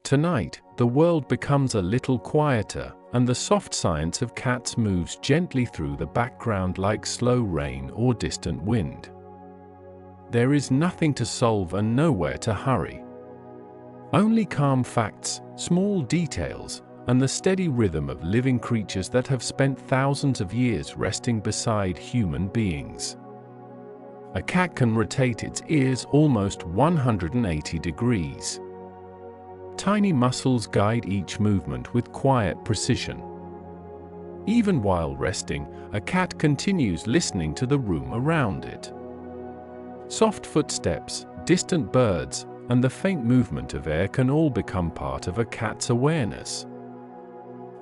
Tonight, the world becomes a little quieter, and the soft science of cats moves gently through the background like slow rain or distant wind. There is nothing to solve and nowhere to hurry. Only calm facts, small details, and the steady rhythm of living creatures that have spent thousands of years resting beside human beings. A cat can rotate its ears almost 180 degrees. Tiny muscles guide each movement with quiet precision. Even while resting, a cat continues listening to the room around it. Soft footsteps, distant birds, and the faint movement of air can all become part of a cat's awareness.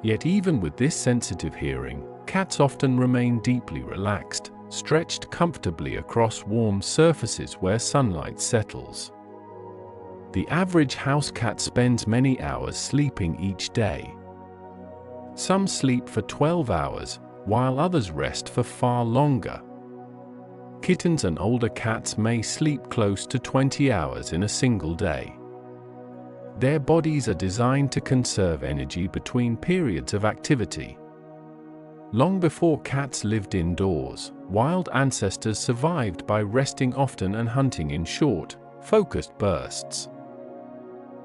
Yet even with this sensitive hearing, cats often remain deeply relaxed, stretched comfortably across warm surfaces where sunlight settles. The average house cat spends many hours sleeping each day. Some sleep for 12 hours, while others rest for far longer. Kittens and older cats may sleep close to 20 hours in a single day. Their bodies are designed to conserve energy between periods of activity. Long before cats lived indoors, wild ancestors survived by resting often and hunting in short, focused bursts.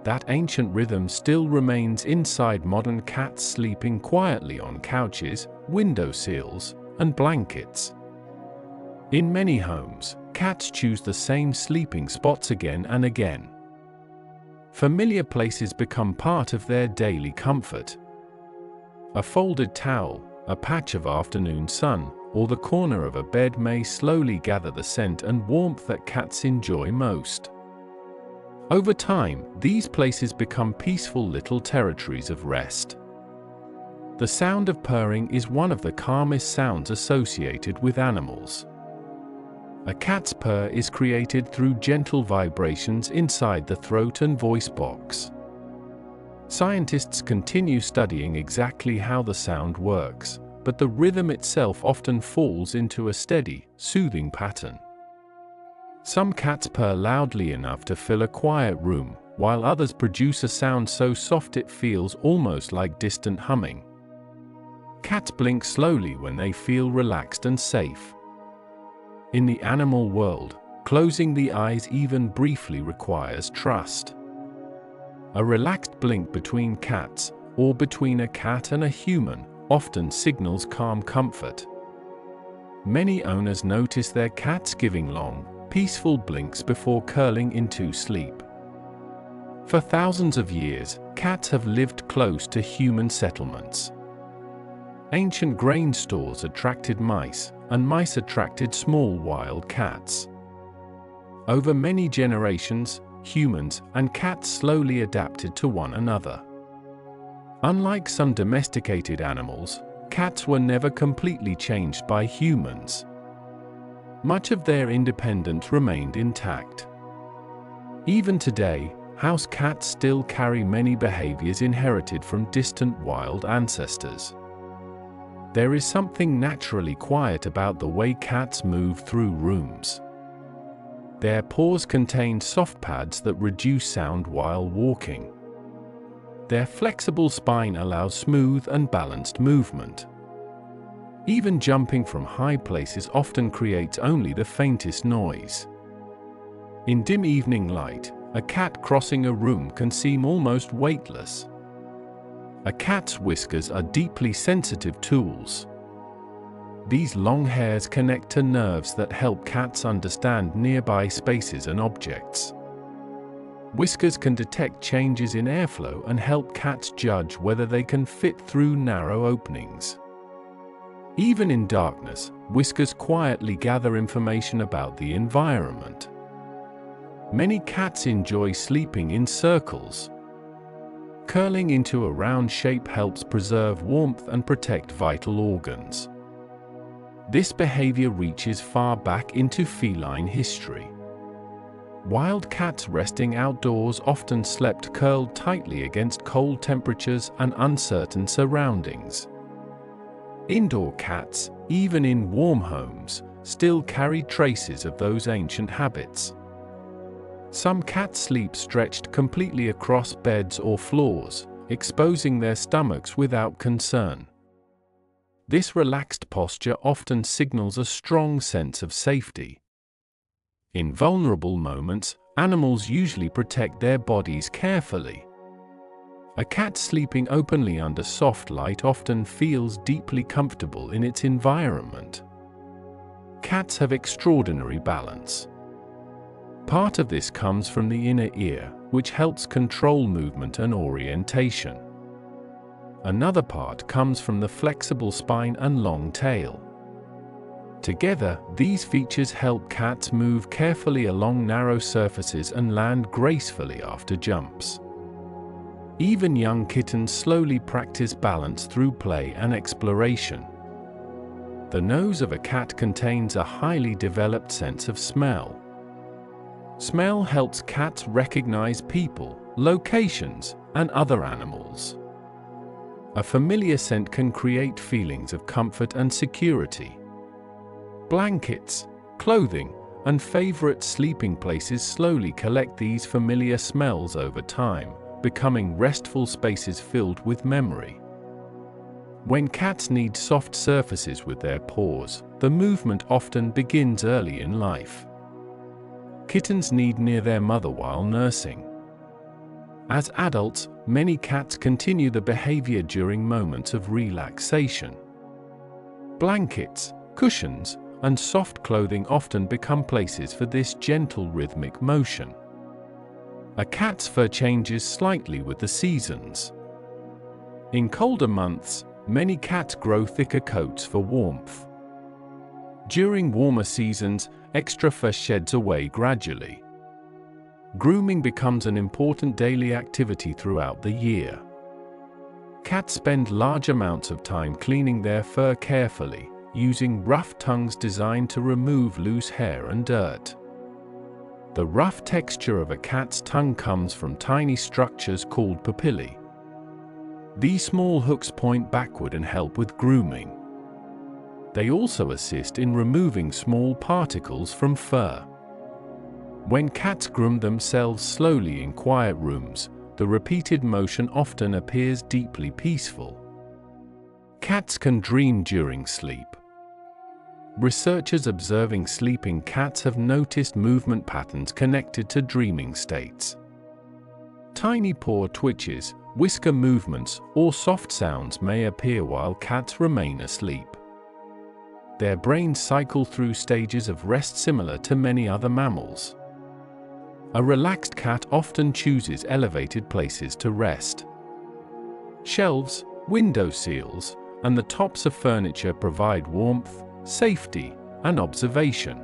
That ancient rhythm still remains inside modern cats sleeping quietly on couches, windowsills, and blankets. In many homes, cats choose the same sleeping spots again and again. Familiar places become part of their daily comfort. A folded towel, a patch of afternoon sun, or the corner of a bed may slowly gather the scent and warmth that cats enjoy most. Over time, these places become peaceful little territories of rest. The sound of purring is one of the calmest sounds associated with animals. A cat's purr is created through gentle vibrations inside the throat and voice box. Scientists continue studying exactly how the sound works, but the rhythm itself often falls into a steady, soothing pattern. Some cats purr loudly enough to fill a quiet room, while others produce a sound so soft it feels almost like distant humming. Cats blink slowly when they feel relaxed and safe. In the animal world, closing the eyes even briefly requires trust. A relaxed blink between cats, or between a cat and a human, often signals calm comfort. Many owners notice their cats giving long, peaceful blinks before curling into sleep. For thousands of years, cats have lived close to human settlements. Ancient grain stores attracted mice, and mice attracted small wild cats. Over many generations, humans and cats slowly adapted to one another. Unlike some domesticated animals, cats were never completely changed by humans. Much of their independence remained intact. Even today, house cats still carry many behaviors inherited from distant wild ancestors. There is something naturally quiet about the way cats move through rooms. Their paws contain soft pads that reduce sound while walking. Their flexible spine allows smooth and balanced movement. Even jumping from high places often creates only the faintest noise. In dim evening light, a cat crossing a room can seem almost weightless. A cat's whiskers are deeply sensitive tools. These long hairs connect to nerves that help cats understand nearby spaces and objects. Whiskers can detect changes in airflow and help cats judge whether they can fit through narrow openings. Even in darkness, whiskers quietly gather information about the environment. Many cats enjoy sleeping in circles. Curling into a round shape helps preserve warmth and protect vital organs. This behavior reaches far back into feline history. Wild cats resting outdoors often slept curled tightly against cold temperatures and uncertain surroundings. Indoor cats, even in warm homes, still carry traces of those ancient habits. Some cats sleep stretched completely across beds or floors, exposing their stomachs without concern. This relaxed posture often signals a strong sense of safety. In vulnerable moments, animals usually protect their bodies carefully. A cat sleeping openly under soft light often feels deeply comfortable in its environment. Cats have extraordinary balance. Part of this comes from the inner ear, which helps control movement and orientation. Another part comes from the flexible spine and long tail. Together, these features help cats move carefully along narrow surfaces and land gracefully after jumps. Even young kittens slowly practice balance through play and exploration. The nose of a cat contains a highly developed sense of smell. Smell helps cats recognize people, locations, and other animals. A familiar scent can create feelings of comfort and security. Blankets, clothing, and favorite sleeping places slowly collect these familiar smells over time, becoming restful spaces filled with memory. When cats need soft surfaces with their paws, the movement often begins early in life. Kittens need near their mother while nursing. As adults, many cats continue the behavior during moments of relaxation. Blankets, cushions, and soft clothing often become places for this gentle rhythmic motion. A cat's fur changes slightly with the seasons. In colder months, many cats grow thicker coats for warmth. During warmer seasons, extra fur sheds away gradually. Grooming becomes an important daily activity throughout the year. Cats spend large amounts of time cleaning their fur carefully, using rough tongues designed to remove loose hair and dirt. The rough texture of a cat's tongue comes from tiny structures called papillae. These small hooks point backward and help with grooming. They also assist in removing small particles from fur. When cats groom themselves slowly in quiet rooms, the repeated motion often appears deeply peaceful. Cats can dream during sleep. Researchers observing sleeping cats have noticed movement patterns connected to dreaming states. Tiny paw twitches, whisker movements, or soft sounds may appear while cats remain asleep. Their brains cycle through stages of rest similar to many other mammals. A relaxed cat often chooses elevated places to rest. Shelves, window sills, and the tops of furniture provide warmth, safety, and observation.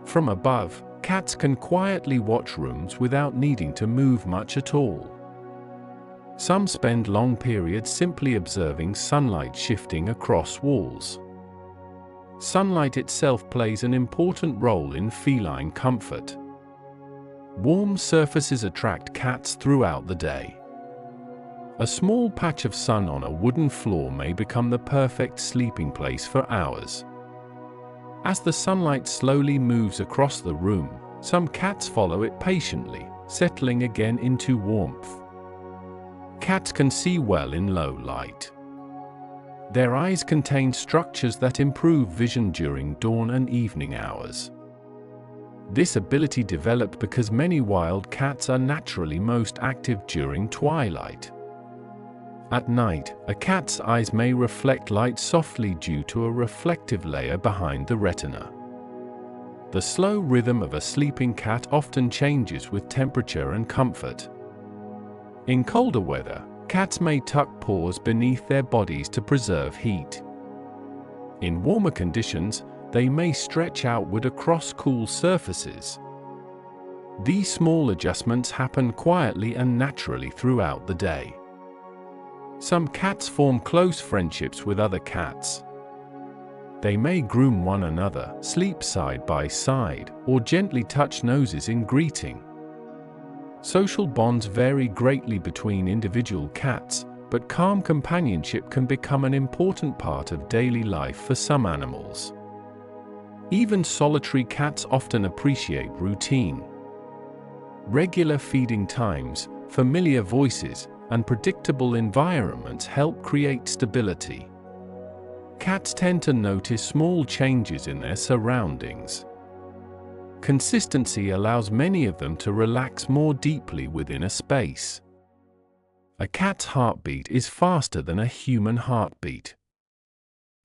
From above, cats can quietly watch rooms without needing to move much at all. Some spend long periods simply observing sunlight shifting across walls. Sunlight itself plays an important role in feline comfort. Warm surfaces attract cats throughout the day. A small patch of sun on a wooden floor may become the perfect sleeping place for hours. As the sunlight slowly moves across the room, some cats follow it patiently, settling again into warmth. Cats can see well in low light. Their eyes contain structures that improve vision during dawn and evening hours. This ability developed because many wild cats are naturally most active during twilight. At night, a cat's eyes may reflect light softly due to a reflective layer behind the retina. The slow rhythm of a sleeping cat often changes with temperature and comfort. In colder weather, cats may tuck paws beneath their bodies to preserve heat. In warmer conditions, they may stretch outward across cool surfaces. These small adjustments happen quietly and naturally throughout the day. Some cats form close friendships with other cats. They may groom one another, sleep side by side, or gently touch noses in greeting. Social bonds vary greatly between individual cats, but calm companionship can become an important part of daily life for some animals. Even solitary cats often appreciate routine. Regular feeding times, familiar voices, and predictable environments help create stability. Cats tend to notice small changes in their surroundings. Consistency allows many of them to relax more deeply within a space. A cat's heartbeat is faster than a human heartbeat.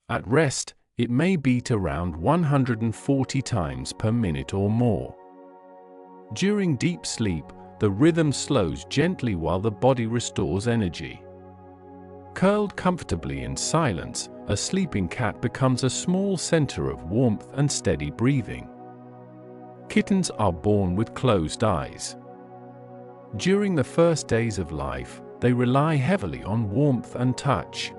At rest, it may beat around 140 times per minute or more. During deep sleep, the rhythm slows gently while the body restores energy. Curled comfortably in silence, a sleeping cat becomes a small center of warmth and steady breathing. Kittens are born with closed eyes. During the first days of life, they rely heavily on warmth and touch.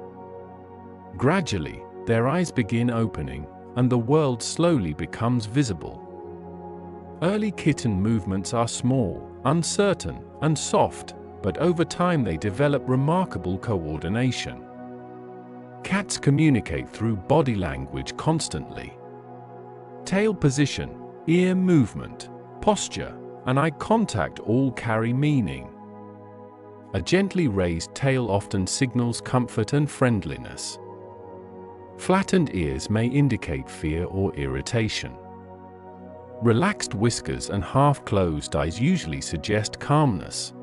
Gradually, their eyes begin opening, and the world slowly becomes visible. Early kitten movements are small, uncertain, and soft, but over time they develop remarkable coordination. Cats communicate through body language constantly. Tail position, ear movement, posture, and eye contact all carry meaning. A gently raised tail often signals comfort and friendliness. Flattened ears may indicate fear or irritation. Relaxed whiskers and half-closed eyes usually suggest calmness.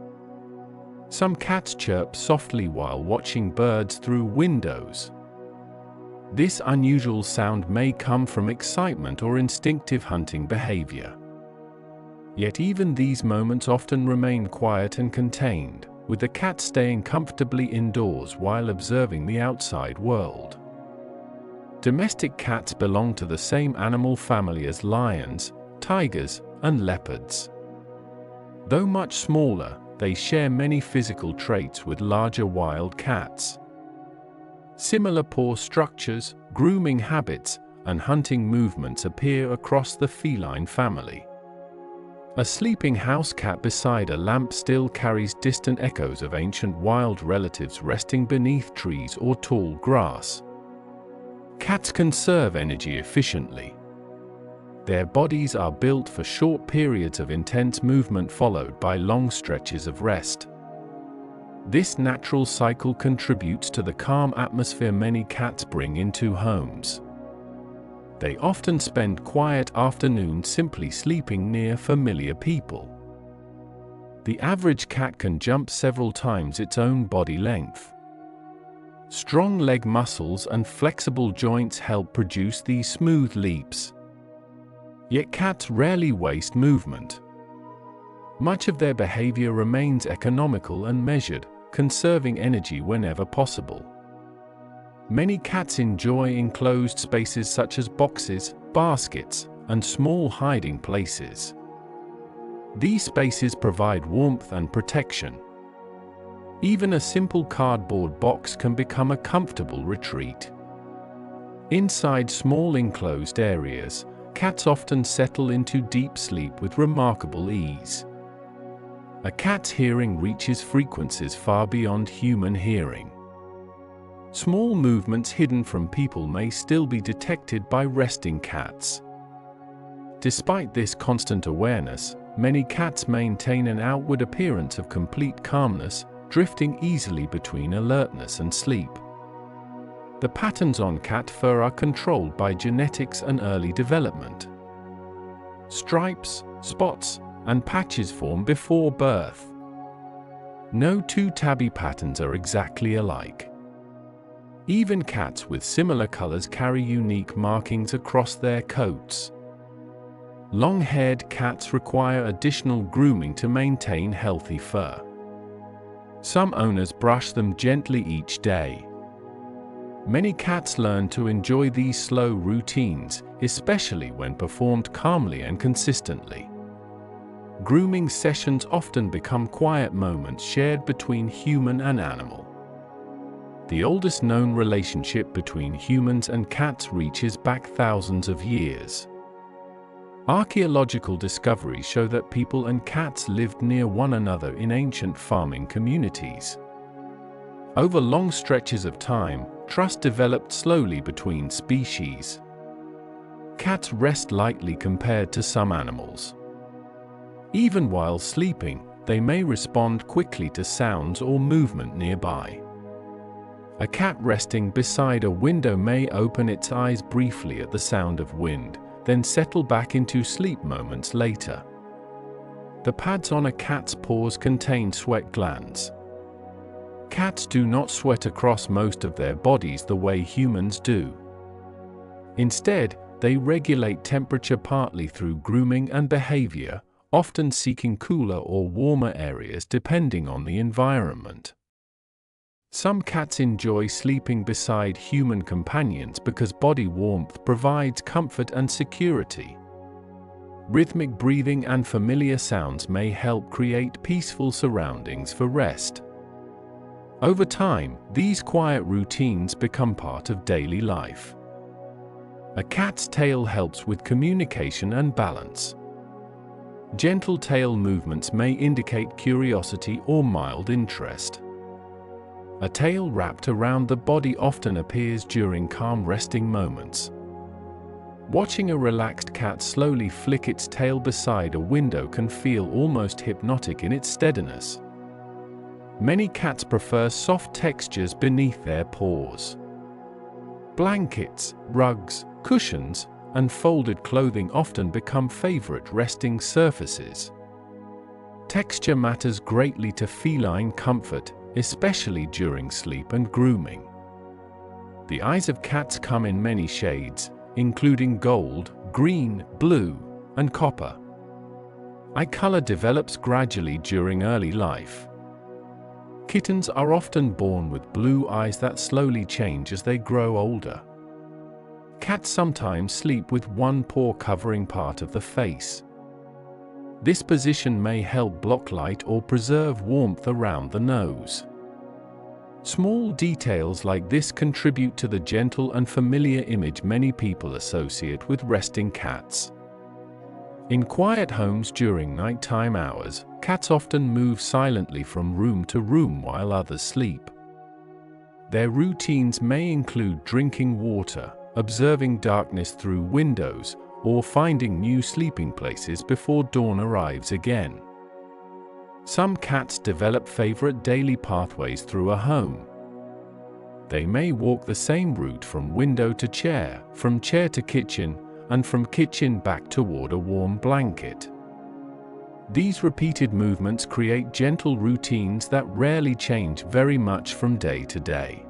Some cats chirp softly while watching birds through windows. This unusual sound may come from excitement or instinctive hunting behavior. Yet even these moments often remain quiet and contained, with the cat staying comfortably indoors while observing the outside world. Domestic cats belong to the same animal family as lions, tigers, and leopards. Though much smaller, they share many physical traits with larger wild cats. Similar paw structures, grooming habits, and hunting movements appear across the feline family. A sleeping house cat beside a lamp still carries distant echoes of ancient wild relatives resting beneath trees or tall grass. Cats conserve energy efficiently. Their bodies are built for short periods of intense movement followed by long stretches of rest. This natural cycle contributes to the calm atmosphere many cats bring into homes. They often spend quiet afternoons simply sleeping near familiar people. The average cat can jump several times its own body length. Strong leg muscles and flexible joints help produce these smooth leaps. Yet cats rarely waste movement. Much of their behavior remains economical and measured, conserving energy whenever possible. Many cats enjoy enclosed spaces such as boxes, baskets, and small hiding places. These spaces provide warmth and protection. Even a simple cardboard box can become a comfortable retreat. Inside small enclosed areas, cats often settle into deep sleep with remarkable ease. A cat's hearing reaches frequencies far beyond human hearing. Small movements hidden from people may still be detected by resting cats. Despite this constant awareness, many cats maintain an outward appearance of complete calmness, drifting easily between alertness and sleep. The patterns on cat fur are controlled by genetics and early development. Stripes, spots, and patches form before birth. No two tabby patterns are exactly alike. Even cats with similar colors carry unique markings across their coats. Long-haired cats require additional grooming to maintain healthy fur. Some owners brush them gently each day. Many cats learn to enjoy these slow routines, especially when performed calmly and consistently. Grooming sessions often become quiet moments shared between human and animal. The oldest known relationship between humans and cats reaches back thousands of years. Archaeological discoveries show that people and cats lived near one another in ancient farming communities. Over long stretches of time, trust developed slowly between species. Cats rest lightly compared to some animals. Even while sleeping, they may respond quickly to sounds or movement nearby. A cat resting beside a window may open its eyes briefly at the sound of wind, then settle back into sleep moments later. The pads on a cat's paws contain sweat glands. Cats do not sweat across most of their bodies the way humans do. Instead, they regulate temperature partly through grooming and behavior, often seeking cooler or warmer areas depending on the environment. Some cats enjoy sleeping beside human companions because body warmth provides comfort and security. Rhythmic breathing and familiar sounds may help create peaceful surroundings for rest. Over time, these quiet routines become part of daily life. A cat's tail helps with communication and balance. Gentle tail movements may indicate curiosity or mild interest. A tail wrapped around the body often appears during calm resting moments. Watching a relaxed cat slowly flick its tail beside a window can feel almost hypnotic in its steadiness. Many cats prefer soft textures beneath their paws. Blankets, rugs, cushions, and folded clothing often become favorite resting surfaces. Texture matters greatly to feline comfort, especially during sleep and grooming. The eyes of cats come in many shades, including gold, green, blue, and copper. Eye color develops gradually during early life. Kittens are often born with blue eyes that slowly change as they grow older. Cats sometimes sleep with one paw covering part of the face. This position may help block light or preserve warmth around the nose. Small details like this contribute to the gentle and familiar image many people associate with resting cats. In quiet homes during nighttime hours, cats often move silently from room to room while others sleep. Their routines may include drinking water, observing darkness through windows, or finding new sleeping places before dawn arrives again. Some cats develop favorite daily pathways through a home. They may walk the same route from window to chair, from chair to kitchen, and from kitchen back toward a warm blanket. These repeated movements create gentle routines that rarely change very much from day to day.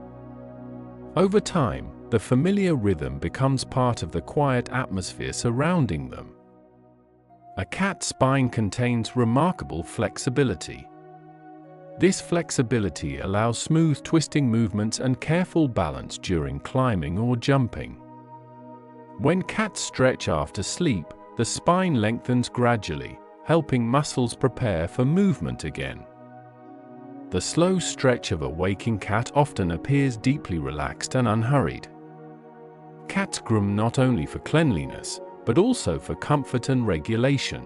Over time, the familiar rhythm becomes part of the quiet atmosphere surrounding them. A cat's spine contains remarkable flexibility. This flexibility allows smooth twisting movements and careful balance during climbing or jumping. When cats stretch after sleep, the spine lengthens gradually, helping muscles prepare for movement again. The slow stretch of a waking cat often appears deeply relaxed and unhurried. Cats groom not only for cleanliness, but also for comfort and regulation.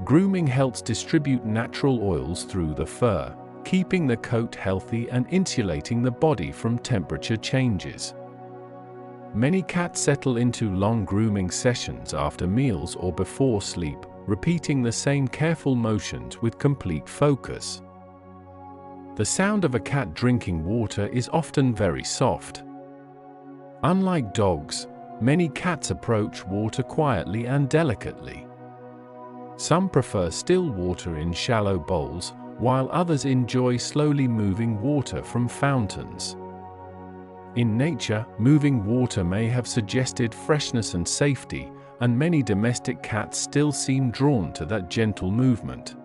Grooming helps distribute natural oils through the fur, keeping the coat healthy and insulating the body from temperature changes. Many cats settle into long grooming sessions after meals or before sleep, repeating the same careful motions with complete focus. The sound of a cat drinking water is often very soft. Unlike dogs, many cats approach water quietly and delicately. Some prefer still water in shallow bowls, while others enjoy slowly moving water from fountains. In nature, moving water may have suggested freshness and safety, and many domestic cats still seem drawn to that gentle movement.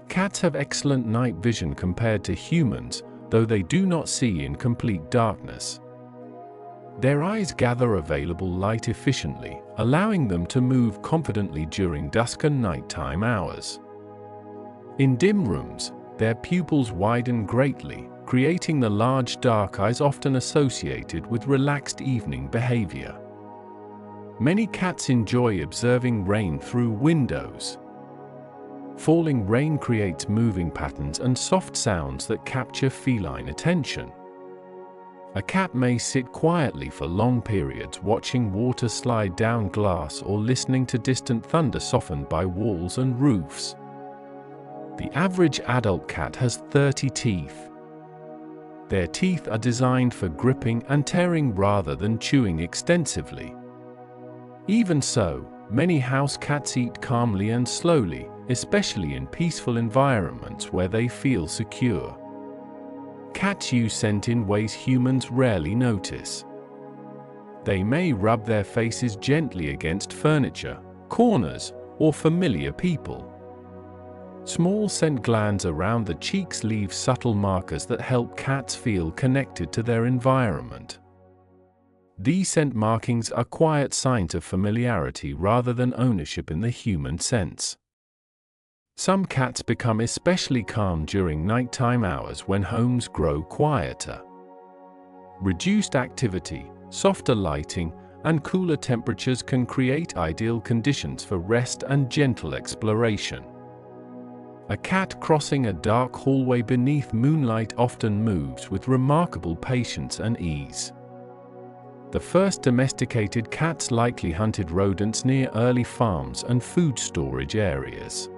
Cats have excellent night vision compared to humans, though they do not see in complete darkness. Their eyes gather available light efficiently, allowing them to move confidently during dusk and nighttime hours. In dim rooms, their pupils widen greatly, creating the large dark eyes often associated with relaxed evening behavior. Many cats enjoy observing rain through windows. Falling rain creates moving patterns and soft sounds that capture feline attention. A cat may sit quietly for long periods watching water slide down glass or listening to distant thunder softened by walls and roofs. The average adult cat has 30 teeth. Their teeth are designed for gripping and tearing rather than chewing extensively. Even so, many house cats eat calmly and slowly, especially in peaceful environments where they feel secure. Cats use scent in ways humans rarely notice. They may rub their faces gently against furniture, corners, or familiar people. Small scent glands around the cheeks leave subtle markers that help cats feel connected to their environment. These scent markings are quiet signs of familiarity rather than ownership in the human sense. Some cats become especially calm during nighttime hours when homes grow quieter. Reduced activity, softer lighting, and cooler temperatures can create ideal conditions for rest and gentle exploration. A cat crossing a dark hallway beneath moonlight often moves with remarkable patience and ease. The first domesticated cats likely hunted rodents near early farms and food storage areas.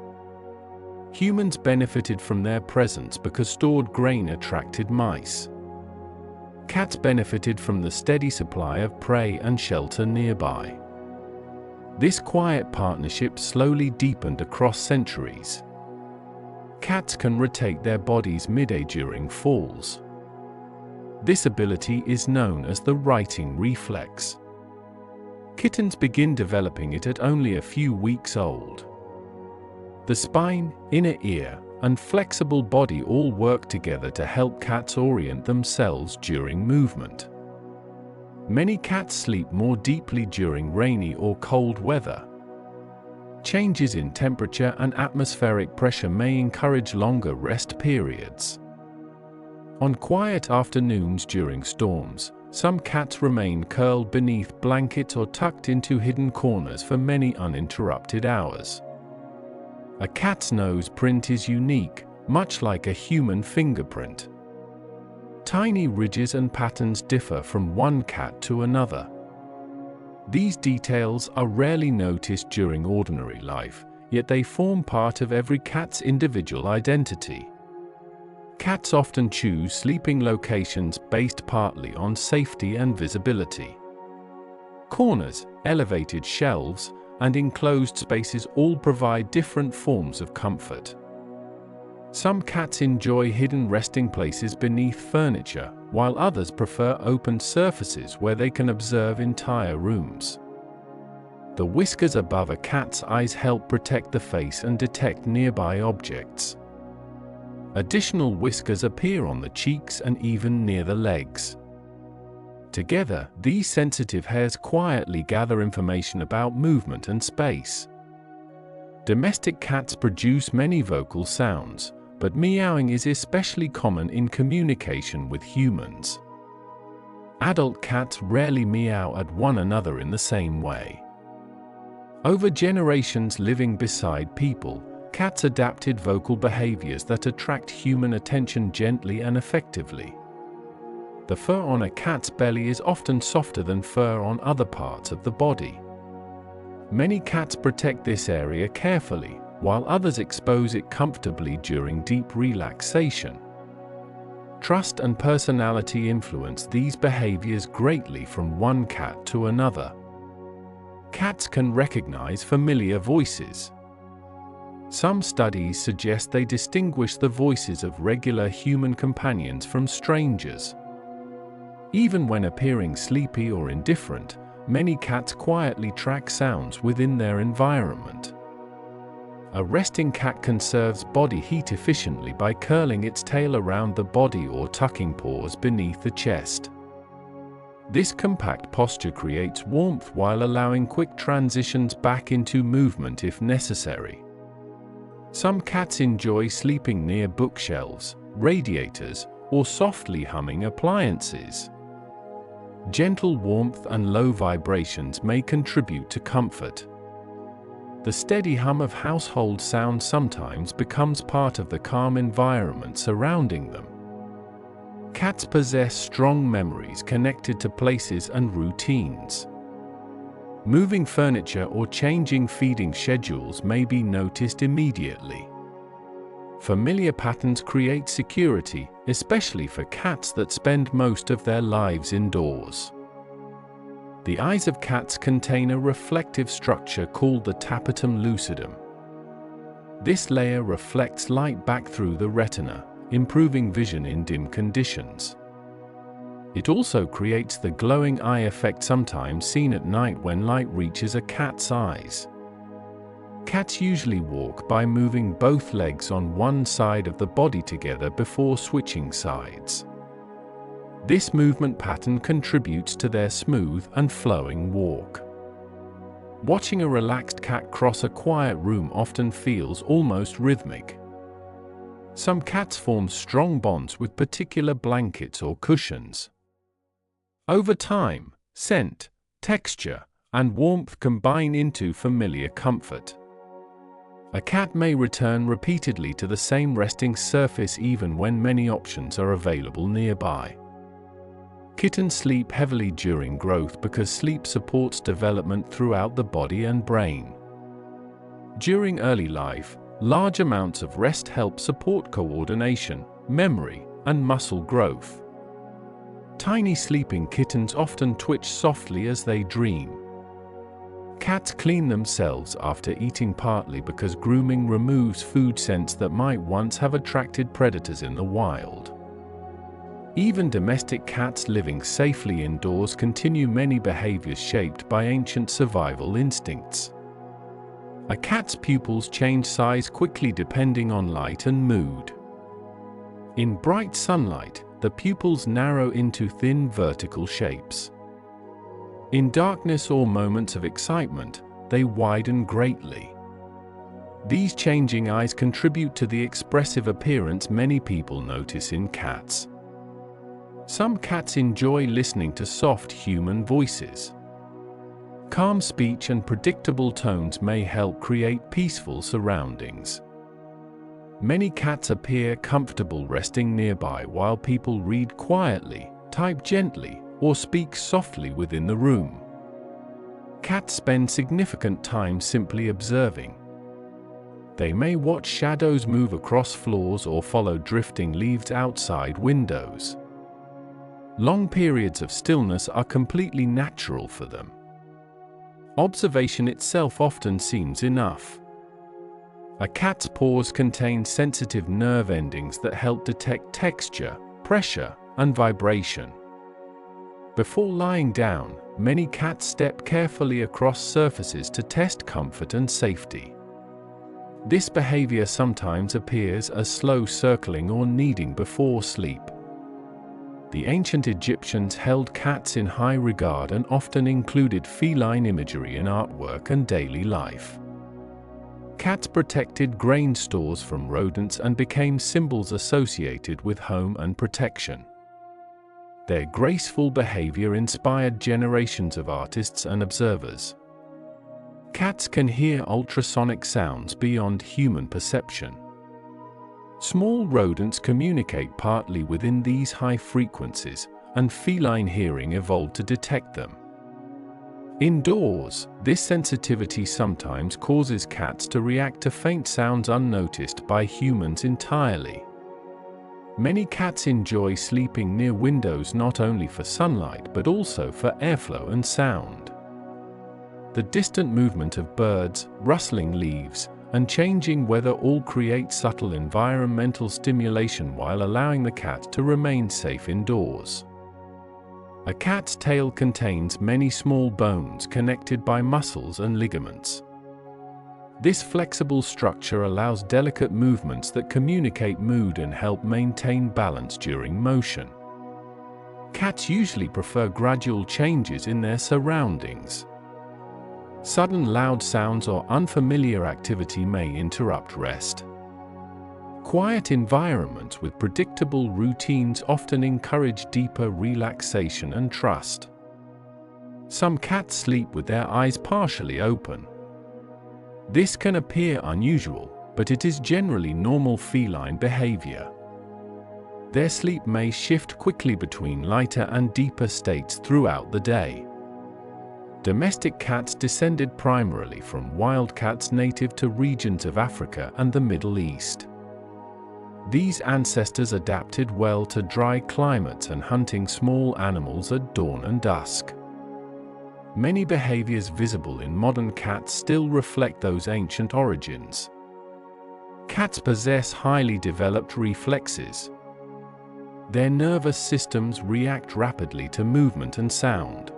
Humans benefited from their presence because stored grain attracted mice. Cats benefited from the steady supply of prey and shelter nearby. This quiet partnership slowly deepened across centuries. Cats can rotate their bodies mid-air during falls. This ability is known as the righting reflex. Kittens begin developing it at only a few weeks old. The spine, inner ear, and flexible body all work together to help cats orient themselves during movement. Many cats sleep more deeply during rainy or cold weather. Changes in temperature and atmospheric pressure may encourage longer rest periods. On quiet afternoons during storms, some cats remain curled beneath blankets or tucked into hidden corners for many uninterrupted hours. A cat's nose print is unique, much like a human fingerprint. Tiny ridges and patterns differ from one cat to another. These details are rarely noticed during ordinary life, yet they form part of every cat's individual identity. Cats often choose sleeping locations based partly on safety and visibility. Corners, elevated shelves, and enclosed spaces all provide different forms of comfort. Some cats enjoy hidden resting places beneath furniture, while others prefer open surfaces where they can observe entire rooms. The whiskers above a cat's eyes help protect the face and detect nearby objects. Additional whiskers appear on the cheeks and even near the legs. Together, these sensitive hairs quietly gather information about movement and space. Domestic cats produce many vocal sounds, but meowing is especially common in communication with humans. Adult cats rarely meow at one another in the same way. Over generations living beside people, cats adapted vocal behaviors that attract human attention gently and effectively. The fur on a cat's belly is often softer than fur on other parts of the body. Many cats protect this area carefully, while others expose it comfortably during deep relaxation. Trust and personality influence these behaviors greatly from one cat to another. Cats can recognize familiar voices. Some studies suggest they distinguish the voices of regular human companions from strangers. Even when appearing sleepy or indifferent, many cats quietly track sounds within their environment. A resting cat conserves body heat efficiently by curling its tail around the body or tucking paws beneath the chest. This compact posture creates warmth while allowing quick transitions back into movement if necessary. Some cats enjoy sleeping near bookshelves, radiators, or softly humming appliances. Gentle warmth and low vibrations may contribute to comfort. The steady hum of household sounds sometimes becomes part of the calm environment surrounding them. Cats possess strong memories connected to places and routines. Moving furniture or changing feeding schedules may be noticed immediately. Familiar patterns create security, especially for cats that spend most of their lives indoors. The eyes of cats contain a reflective structure called the tapetum lucidum. This layer reflects light back through the retina, improving vision in dim conditions. It also creates the glowing eye effect sometimes seen at night when light reaches a cat's eyes. Cats usually walk by moving both legs on one side of the body together before switching sides. This movement pattern contributes to their smooth and flowing walk. Watching a relaxed cat cross a quiet room often feels almost rhythmic. Some cats form strong bonds with particular blankets or cushions. Over time, scent, texture, and warmth combine into familiar comfort. A cat may return repeatedly to the same resting surface even when many options are available nearby. Kittens sleep heavily during growth because sleep supports development throughout the body and brain. During early life, large amounts of rest help support coordination, memory, and muscle growth. Tiny sleeping kittens often twitch softly as they dream. Cats clean themselves after eating partly because grooming removes food scents that might once have attracted predators in the wild. Even domestic cats living safely indoors continue many behaviors shaped by ancient survival instincts. A cat's pupils change size quickly depending on light and mood. In bright sunlight, the pupils narrow into thin vertical shapes. In darkness or moments of excitement, they widen greatly. These changing eyes contribute to the expressive appearance many people notice in cats. Some cats enjoy listening to soft human voices. Calm speech and predictable tones may help create peaceful surroundings. Many cats appear comfortable resting nearby while people read quietly, type gently, or speak softly within the room. Cats spend significant time simply observing. They may watch shadows move across floors or follow drifting leaves outside windows. Long periods of stillness are completely natural for them. Observation itself often seems enough. A cat's paws contain sensitive nerve endings that help detect texture, pressure, and vibration. Before lying down, many cats step carefully across surfaces to test comfort and safety. This behavior sometimes appears as slow circling or kneading before sleep. The ancient Egyptians held cats in high regard and often included feline imagery in artwork and daily life. Cats protected grain stores from rodents and became symbols associated with home and protection. Their graceful behavior inspired generations of artists and observers. Cats can hear ultrasonic sounds beyond human perception. Small rodents communicate partly within these high frequencies, and feline hearing evolved to detect them. Indoors, this sensitivity sometimes causes cats to react to faint sounds unnoticed by humans entirely. Many cats enjoy sleeping near windows not only for sunlight but also for airflow and sound. The distant movement of birds, rustling leaves, and changing weather all create subtle environmental stimulation while allowing the cat to remain safe indoors. A cat's tail contains many small bones connected by muscles and ligaments. This flexible structure allows delicate movements that communicate mood and help maintain balance during motion. Cats usually prefer gradual changes in their surroundings. Sudden loud sounds or unfamiliar activity may interrupt rest. Quiet environments with predictable routines often encourage deeper relaxation and trust. Some cats sleep with their eyes partially open. This can appear unusual, but it is generally normal feline behavior. Their sleep may shift quickly between lighter and deeper states throughout the day. Domestic cats descended primarily from wild cats native to regions of Africa and the Middle East. These ancestors adapted well to dry climates and hunting small animals at dawn and dusk. Many behaviors visible in modern cats still reflect those ancient origins. Cats possess highly developed reflexes. Their nervous systems react rapidly to movement and sound.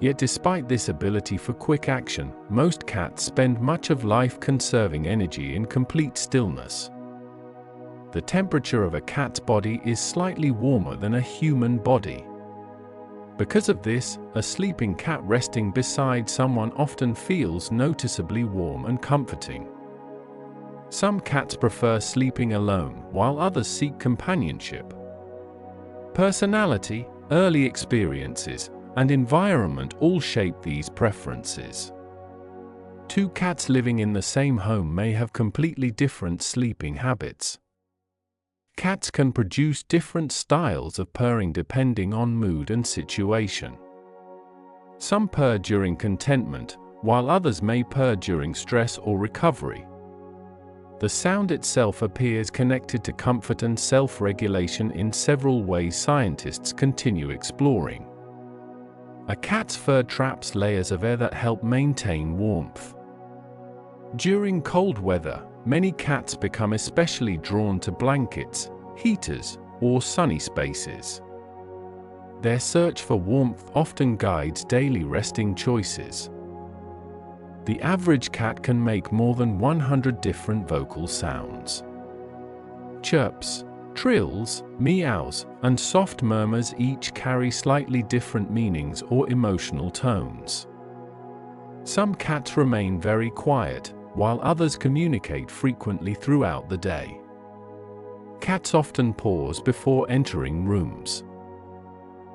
Yet despite this ability for quick action, most cats spend much of life conserving energy in complete stillness. The temperature of a cat's body is slightly warmer than a human body. Because of this, a sleeping cat resting beside someone often feels noticeably warm and comforting. Some cats prefer sleeping alone, while others seek companionship. Personality, early experiences, and environment all shape these preferences. Two cats living in the same home may have completely different sleeping habits. Cats can produce different styles of purring depending on mood and situation. Some purr during contentment, while others may purr during stress or recovery. The sound itself appears connected to comfort and self-regulation in several ways scientists continue exploring. A cat's fur traps layers of air that help maintain warmth. During cold weather, many cats become especially drawn to blankets, heaters, or sunny spaces. Their search for warmth often guides daily resting choices. The average cat can make more than 100 different vocal sounds. Chirps, trills, meows, and soft murmurs each carry slightly different meanings or emotional tones. Some cats remain very quiet, while others communicate frequently throughout the day. Cats often pause before entering rooms.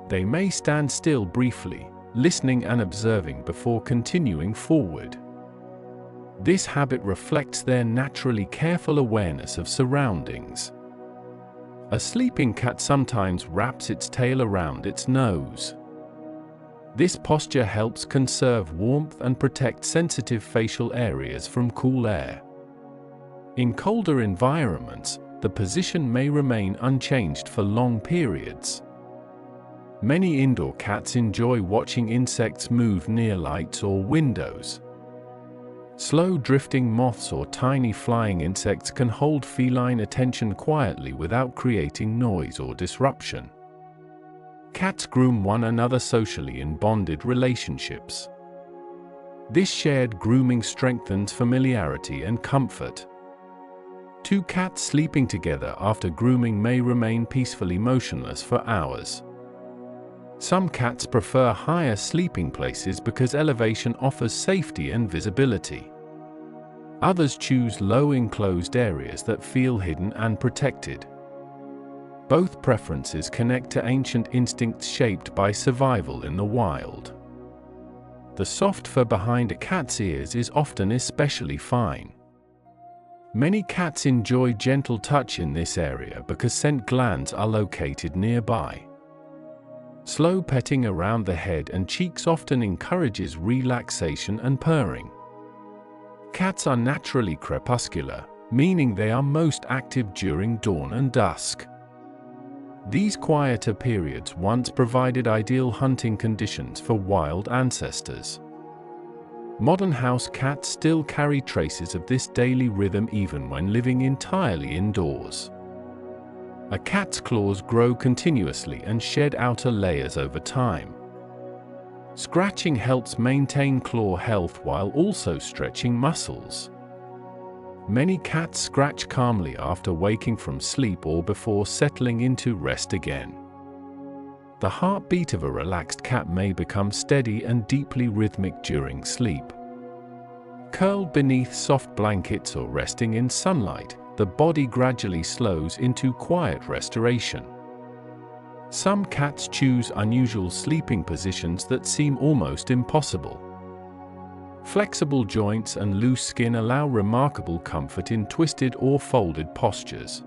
They may stand still briefly, listening and observing before continuing forward. This habit reflects their naturally careful awareness of surroundings. A sleeping cat sometimes wraps its tail around its nose. This posture helps conserve warmth and protect sensitive facial areas from cool air. In colder environments, the position may remain unchanged for long periods. Many indoor cats enjoy watching insects move near lights or windows. Slow drifting moths or tiny flying insects can hold feline attention quietly without creating noise or disruption. Cats groom one another socially in bonded relationships. This shared grooming strengthens familiarity and comfort. Two cats sleeping together after grooming may remain peacefully motionless for hours. Some cats prefer higher sleeping places because elevation offers safety and visibility. Others choose low enclosed areas that feel hidden and protected. Both preferences connect to ancient instincts shaped by survival in the wild. The soft fur behind a cat's ears is often especially fine. Many cats enjoy gentle touch in this area because scent glands are located nearby. Slow petting around the head and cheeks often encourages relaxation and purring. Cats are naturally crepuscular, meaning they are most active during dawn and dusk. These quieter periods once provided ideal hunting conditions for wild ancestors. Modern house cats still carry traces of this daily rhythm even when living entirely indoors. A cat's claws grow continuously and shed outer layers over time. Scratching helps maintain claw health while also stretching muscles. Many cats scratch calmly after waking from sleep or before settling into rest again. The heartbeat of a relaxed cat may become steady and deeply rhythmic during sleep. Curled beneath soft blankets or resting in sunlight, the body gradually slows into quiet restoration. Some cats choose unusual sleeping positions that seem almost impossible. Flexible joints and loose skin allow remarkable comfort in twisted or folded postures.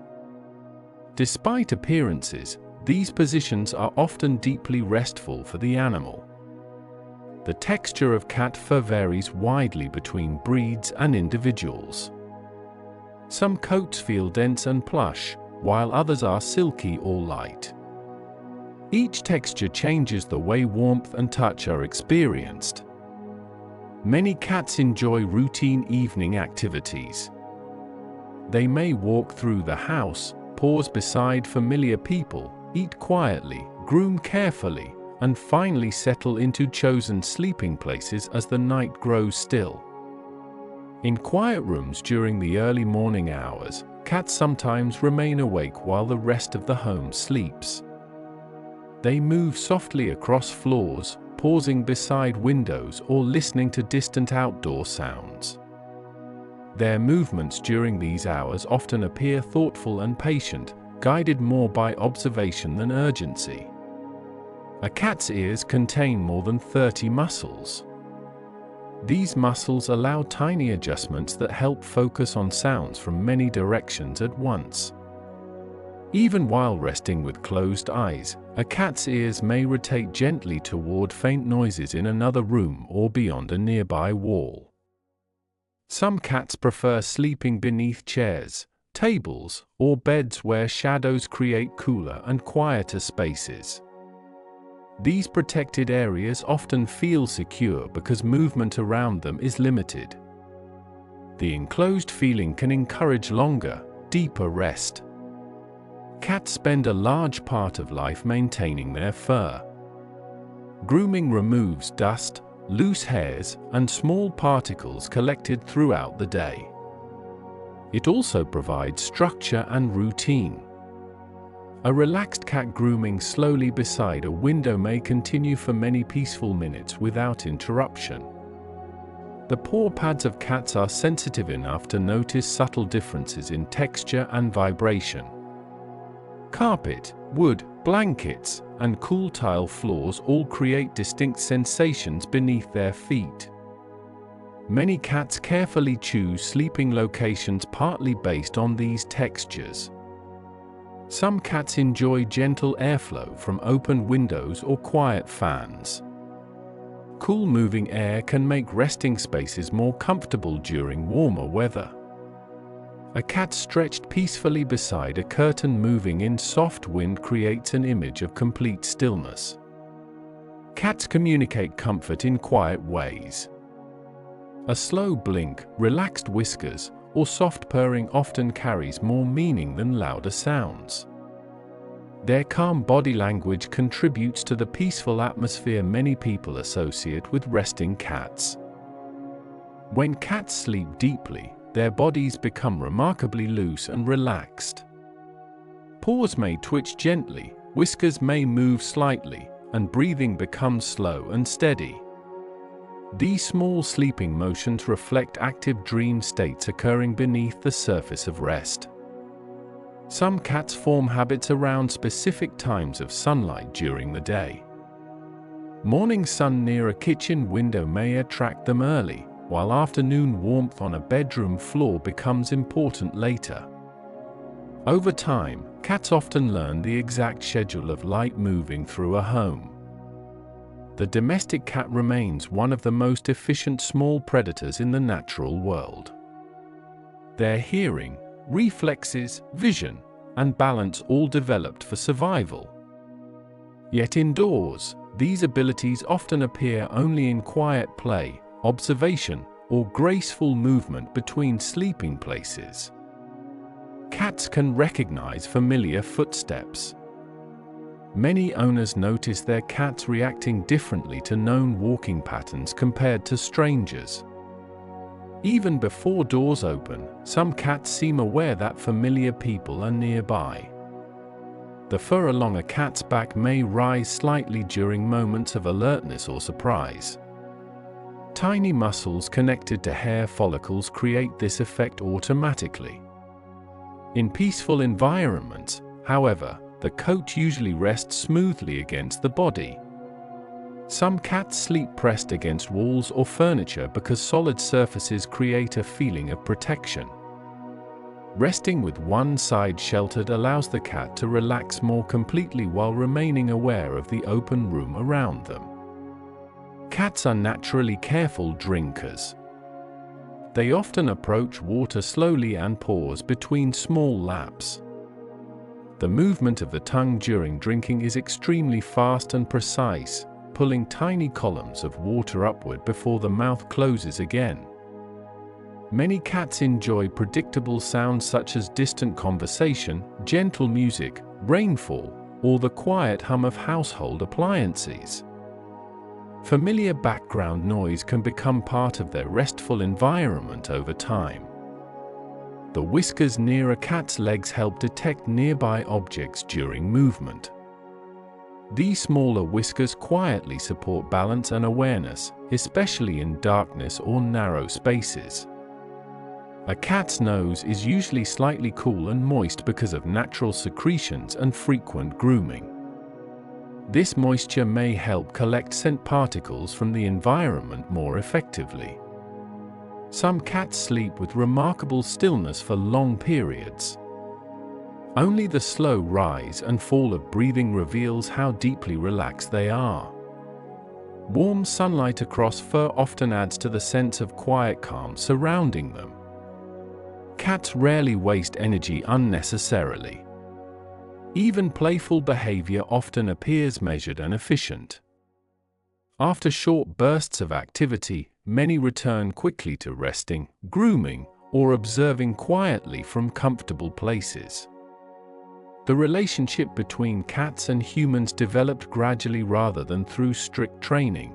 Despite appearances, these positions are often deeply restful for the animal. The texture of cat fur varies widely between breeds and individuals. Some coats feel dense and plush, while others are silky or light. Each texture changes the way warmth and touch are experienced. Many cats enjoy routine evening activities. They may walk through the house, pause beside familiar people, eat quietly, groom carefully, and finally settle into chosen sleeping places as the night grows still. In quiet rooms during the early morning hours, cats sometimes remain awake while the rest of the home sleeps. They move softly across floors, pausing beside windows or listening to distant outdoor sounds. Their movements during these hours often appear thoughtful and patient, guided more by observation than urgency. A cat's ears contain more than 30 muscles. These muscles allow tiny adjustments that help focus on sounds from many directions at once. Even while resting with closed eyes, a cat's ears may rotate gently toward faint noises in another room or beyond a nearby wall. Some cats prefer sleeping beneath chairs, tables, or beds where shadows create cooler and quieter spaces. These protected areas often feel secure because movement around them is limited. The enclosed feeling can encourage longer, deeper rest. Cats spend a large part of life maintaining their fur. Grooming removes dust, loose hairs, and small particles collected throughout the day. It also provides structure and routine. A relaxed cat grooming slowly beside a window may continue for many peaceful minutes without interruption. The paw pads of cats are sensitive enough to notice subtle differences in texture and vibration. Carpet, wood, blankets, and cool tile floors all create distinct sensations beneath their feet. Many cats carefully choose sleeping locations partly based on these textures. Some cats enjoy gentle airflow from open windows or quiet fans. Cool moving air can make resting spaces more comfortable during warmer weather. A cat stretched peacefully beside a curtain moving in soft wind creates an image of complete stillness. Cats communicate comfort in quiet ways. A slow blink, relaxed whiskers, or soft purring often carries more meaning than louder sounds. Their calm body language contributes to the peaceful atmosphere many people associate with resting cats. When cats sleep deeply, their bodies become remarkably loose and relaxed. Paws may twitch gently, whiskers may move slightly, and breathing becomes slow and steady. These small sleeping motions reflect active dream states occurring beneath the surface of rest. Some cats form habits around specific times of sunlight during the day. Morning sun near a kitchen window may attract them early, while afternoon warmth on a bedroom floor becomes important later. Over time, cats often learn the exact schedule of light moving through a home. The domestic cat remains one of the most efficient small predators in the natural world. Their hearing, reflexes, vision, and balance all developed for survival. Yet indoors, these abilities often appear only in quiet play, observation, or graceful movement between sleeping places. Cats can recognize familiar footsteps. Many owners notice their cats reacting differently to known walking patterns compared to strangers. Even before doors open, some cats seem aware that familiar people are nearby. The fur along a cat's back may rise slightly during moments of alertness or surprise. Tiny muscles connected to hair follicles create this effect automatically. In peaceful environments, however, the coat usually rests smoothly against the body. Some cats sleep pressed against walls or furniture because solid surfaces create a feeling of protection. Resting with one side sheltered allows the cat to relax more completely while remaining aware of the open room around them. Cats are naturally careful drinkers. They often approach water slowly and pause between small laps. The movement of the tongue during drinking is extremely fast and precise, pulling tiny columns of water upward before the mouth closes again. Many cats enjoy predictable sounds such as distant conversation, gentle music, rainfall, or the quiet hum of household appliances. Familiar background noise can become part of their restful environment over time. The whiskers near a cat's legs help detect nearby objects during movement. These smaller whiskers quietly support balance and awareness, especially in darkness or narrow spaces. A cat's nose is usually slightly cool and moist because of natural secretions and frequent grooming. This moisture may help collect scent particles from the environment more effectively. Some cats sleep with remarkable stillness for long periods. Only the slow rise and fall of breathing reveals how deeply relaxed they are. Warm sunlight across fur often adds to the sense of quiet calm surrounding them. Cats rarely waste energy unnecessarily. Even playful behavior often appears measured and efficient. After short bursts of activity, many return quickly to resting, grooming, or observing quietly from comfortable places. The relationship between cats and humans developed gradually rather than through strict training.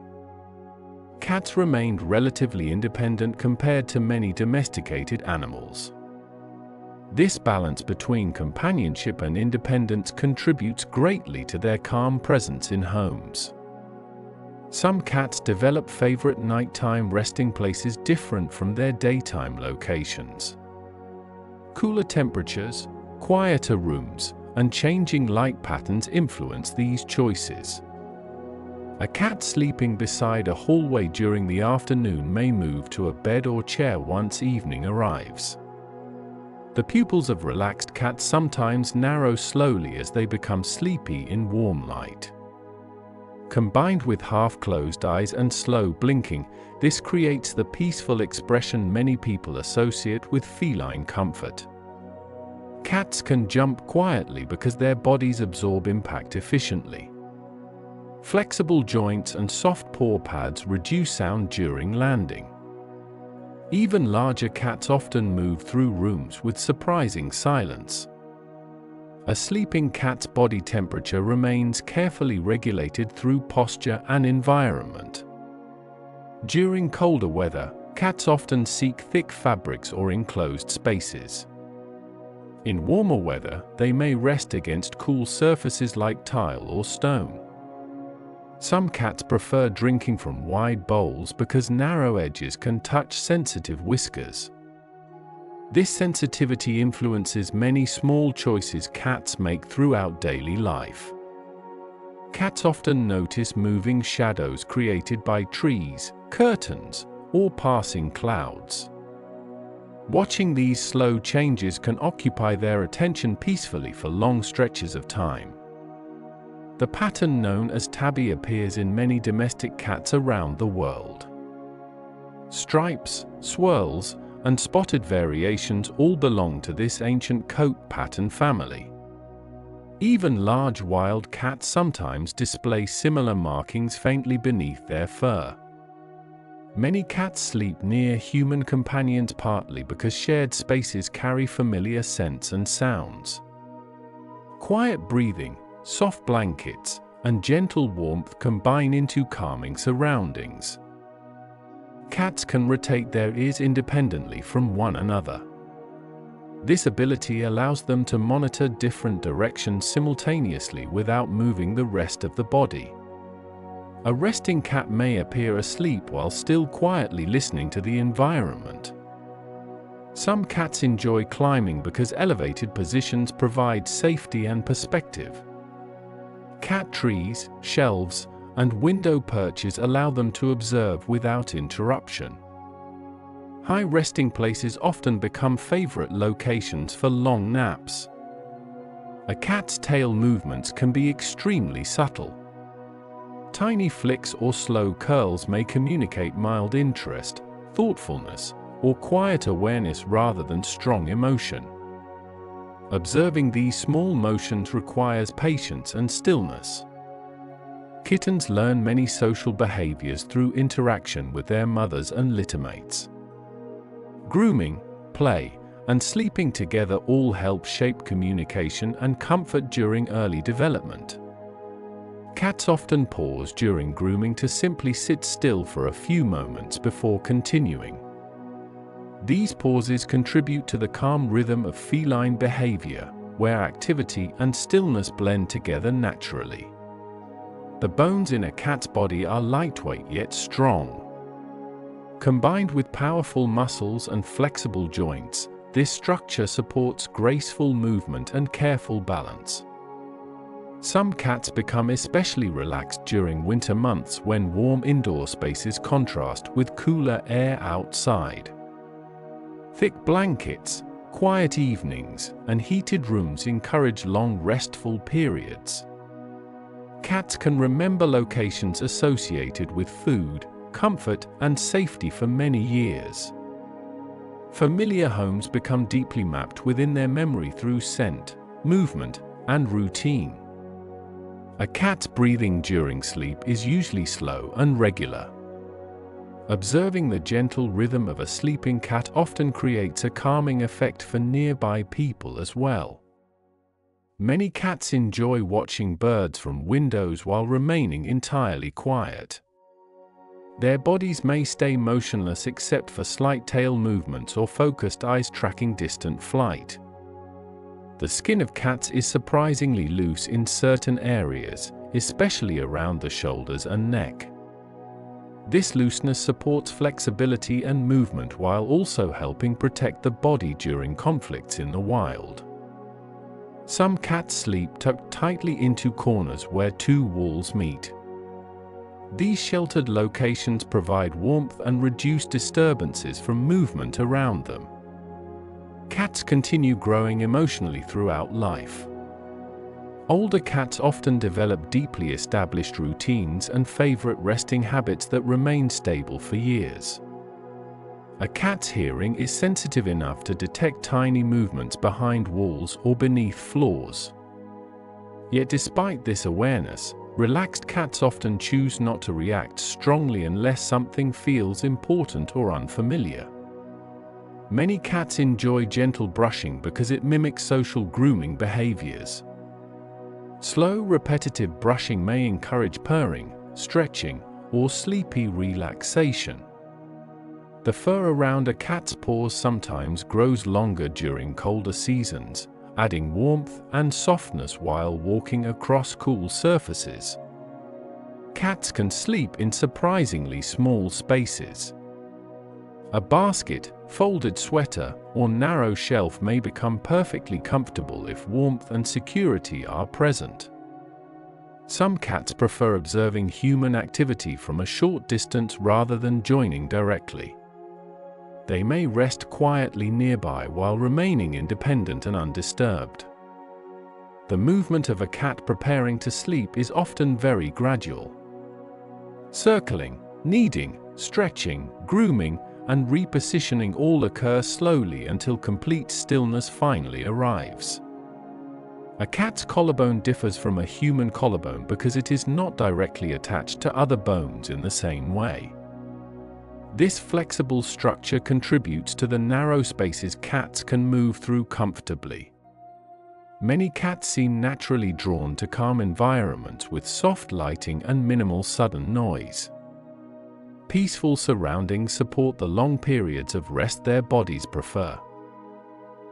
Cats remained relatively independent compared to many domesticated animals. This balance between companionship and independence contributes greatly to their calm presence in homes. Some cats develop favorite nighttime resting places different from their daytime locations. Cooler temperatures, quieter rooms, and changing light patterns influence these choices. A cat sleeping beside a hallway during the afternoon may move to a bed or chair once evening arrives. The pupils of relaxed cats sometimes narrow slowly as they become sleepy in warm light. Combined with half-closed eyes and slow blinking, this creates the peaceful expression many people associate with feline comfort. Cats can jump quietly because their bodies absorb impact efficiently. Flexible joints and soft paw pads reduce sound during landing. Even larger cats often move through rooms with surprising silence. A sleeping cat's body temperature remains carefully regulated through posture and environment. During colder weather, cats often seek thick fabrics or enclosed spaces. In warmer weather, they may rest against cool surfaces like tile or stone. Some cats prefer drinking from wide bowls because narrow edges can touch sensitive whiskers. This sensitivity influences many small choices cats make throughout daily life. Cats often notice moving shadows created by trees, curtains, or passing clouds. Watching these slow changes can occupy their attention peacefully for long stretches of time. The pattern known as tabby appears in many domestic cats around the world. Stripes, swirls, and spotted variations all belong to this ancient coat pattern family. Even large wild cats sometimes display similar markings faintly beneath their fur. Many cats sleep near human companions partly because shared spaces carry familiar scents and sounds. Quiet breathing, soft blankets, and gentle warmth combine into calming surroundings. Cats can rotate their ears independently from one another. This ability allows them to monitor different directions simultaneously without moving the rest of the body. A resting cat may appear asleep while still quietly listening to the environment. Some cats enjoy climbing because elevated positions provide safety and perspective. Cat trees, shelves, and window perches allow them to observe without interruption. High resting places often become favorite locations for long naps. A cat's tail movements can be extremely subtle. Tiny flicks or slow curls may communicate mild interest, thoughtfulness, or quiet awareness rather than strong emotion. Observing these small motions requires patience and stillness. Kittens learn many social behaviors through interaction with their mothers and littermates. Grooming, play, and sleeping together all help shape communication and comfort during early development. Cats often pause during grooming to simply sit still for a few moments before continuing. These pauses contribute to the calm rhythm of feline behavior, where activity and stillness blend together naturally. The bones in a cat's body are lightweight yet strong. Combined with powerful muscles and flexible joints, this structure supports graceful movement and careful balance. Some cats become especially relaxed during winter months when warm indoor spaces contrast with cooler air outside. Thick blankets, quiet evenings, and heated rooms encourage long restful periods. Cats can remember locations associated with food, comfort, and safety for many years. Familiar homes become deeply mapped within their memory through scent, movement, and routine. A cat's breathing during sleep is usually slow and regular. Observing the gentle rhythm of a sleeping cat often creates a calming effect for nearby people as well. Many cats enjoy watching birds from windows while remaining entirely quiet. Their bodies may stay motionless except for slight tail movements or focused eyes tracking distant flight. The skin of cats is surprisingly loose in certain areas, especially around the shoulders and neck. This looseness supports flexibility and movement while also helping protect the body during conflicts in the wild. Some cats sleep tucked tightly into corners where two walls meet. These sheltered locations provide warmth and reduce disturbances from movement around them. Cats continue growing emotionally throughout life. Older cats often develop deeply established routines and favorite resting habits that remain stable for years. A cat's hearing is sensitive enough to detect tiny movements behind walls or beneath floors. Yet despite this awareness, relaxed cats often choose not to react strongly unless something feels important or unfamiliar. Many cats enjoy gentle brushing because it mimics social grooming behaviors. Slow, repetitive brushing may encourage purring, stretching, or sleepy relaxation. The fur around a cat's paws sometimes grows longer during colder seasons, adding warmth and softness while walking across cool surfaces. Cats can sleep in surprisingly small spaces. A basket, folded sweater, or narrow shelf may become perfectly comfortable if warmth and security are present. Some cats prefer observing human activity from a short distance rather than joining directly. They may rest quietly nearby while remaining independent and undisturbed. The movement of a cat preparing to sleep is often very gradual. Circling, kneading, stretching, grooming, and repositioning all occur slowly until complete stillness finally arrives. A cat's collarbone differs from a human collarbone because it is not directly attached to other bones in the same way. This flexible structure contributes to the narrow spaces cats can move through comfortably. Many cats seem naturally drawn to calm environments with soft lighting and minimal sudden noise. Peaceful surroundings support the long periods of rest their bodies prefer.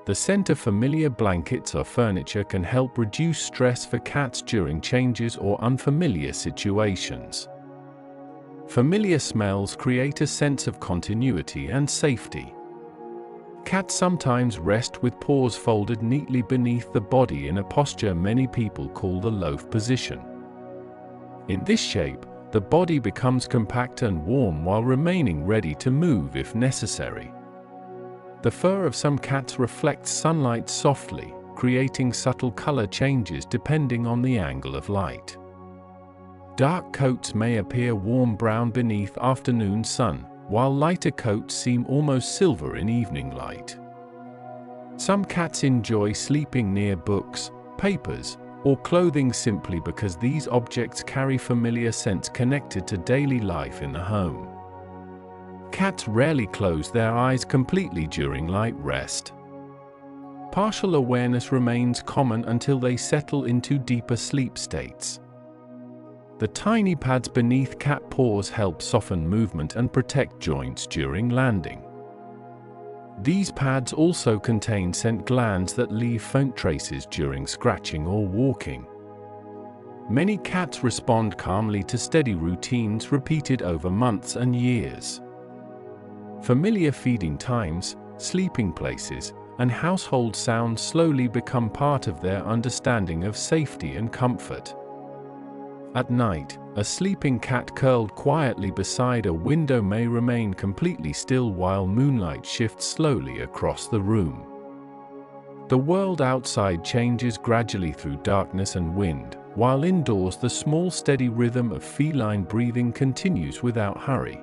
The scent of familiar blankets or furniture can help reduce stress for cats during changes or unfamiliar situations. Familiar smells create a sense of continuity and safety. Cats sometimes rest with paws folded neatly beneath the body in a posture many people call the loaf position. In this shape, the body becomes compact and warm while remaining ready to move if necessary. The fur of some cats reflects sunlight softly, creating subtle color changes depending on the angle of light. Dark coats may appear warm brown beneath afternoon sun, while lighter coats seem almost silver in evening light. Some cats enjoy sleeping near books, papers, or clothing simply because these objects carry familiar scents connected to daily life in the home. Cats rarely close their eyes completely during light rest. Partial awareness remains common until they settle into deeper sleep states. The tiny pads beneath cat paws help soften movement and protect joints during landing. These pads also contain scent glands that leave faint traces during scratching or walking. Many cats respond calmly to steady routines repeated over months and years. Familiar feeding times, sleeping places, and household sounds slowly become part of their understanding of safety and comfort. At night, a sleeping cat curled quietly beside a window may remain completely still while moonlight shifts slowly across the room. The world outside changes gradually through darkness and wind, while indoors the small steady rhythm of feline breathing continues without hurry.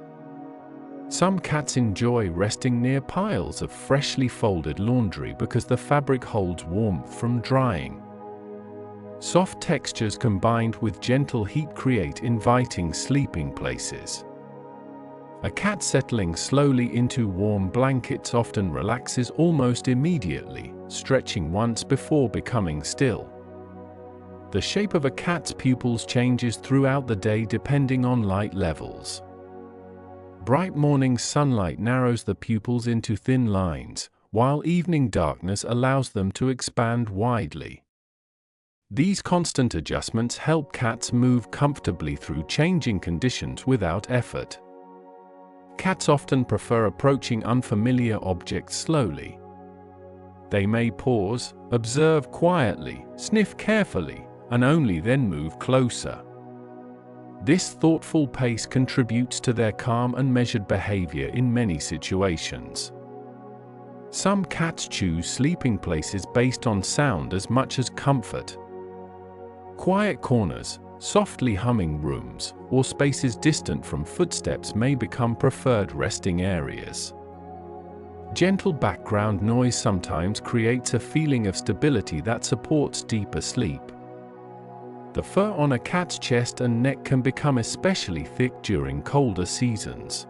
Some cats enjoy resting near piles of freshly folded laundry because the fabric holds warmth from drying. Soft textures combined with gentle heat create inviting sleeping places. A cat settling slowly into warm blankets often relaxes almost immediately, stretching once before becoming still. The shape of a cat's pupils changes throughout the day depending on light levels. Bright morning sunlight narrows the pupils into thin lines, while evening darkness allows them to expand widely. These constant adjustments help cats move comfortably through changing conditions without effort. Cats often prefer approaching unfamiliar objects slowly. They may pause, observe quietly, sniff carefully, and only then move closer. This thoughtful pace contributes to their calm and measured behavior in many situations. Some cats choose sleeping places based on sound as much as comfort. Quiet corners, softly humming rooms, or spaces distant from footsteps may become preferred resting areas. Gentle background noise sometimes creates a feeling of stability that supports deeper sleep. The fur on a cat's chest and neck can become especially thick during colder seasons.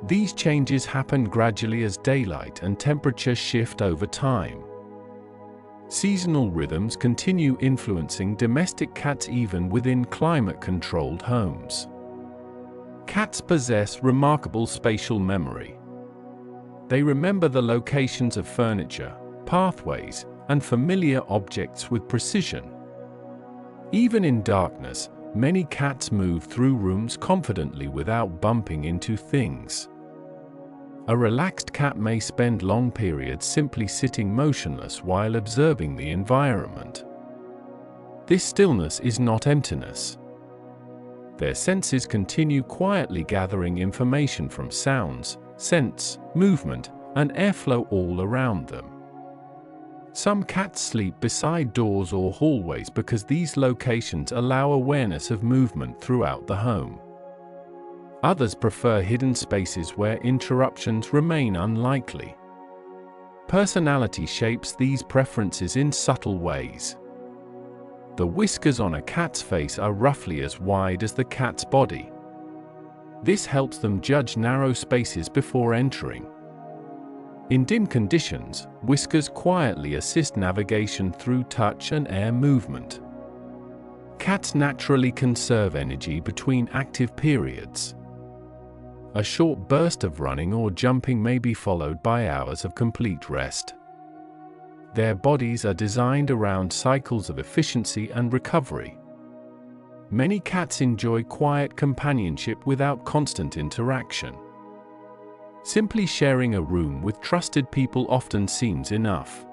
These changes happen gradually as daylight and temperature shift over time. Seasonal rhythms continue influencing domestic cats even within climate-controlled homes. Cats possess remarkable spatial memory. They remember the locations of furniture, pathways, and familiar objects with precision. Even in darkness, many cats move through rooms confidently without bumping into things. A relaxed cat may spend long periods simply sitting motionless while observing the environment. This stillness is not emptiness. Their senses continue quietly gathering information from sounds, scents, movement, and airflow all around them. Some cats sleep beside doors or hallways because these locations allow awareness of movement throughout the home. Others prefer hidden spaces where interruptions remain unlikely. Personality shapes these preferences in subtle ways. The whiskers on a cat's face are roughly as wide as the cat's body. This helps them judge narrow spaces before entering. In dim conditions, whiskers quietly assist navigation through touch and air movement. Cats naturally conserve energy between active periods. A short burst of running or jumping may be followed by hours of complete rest. Their bodies are designed around cycles of efficiency and recovery. Many cats enjoy quiet companionship without constant interaction. Simply sharing a room with trusted people often seems enough.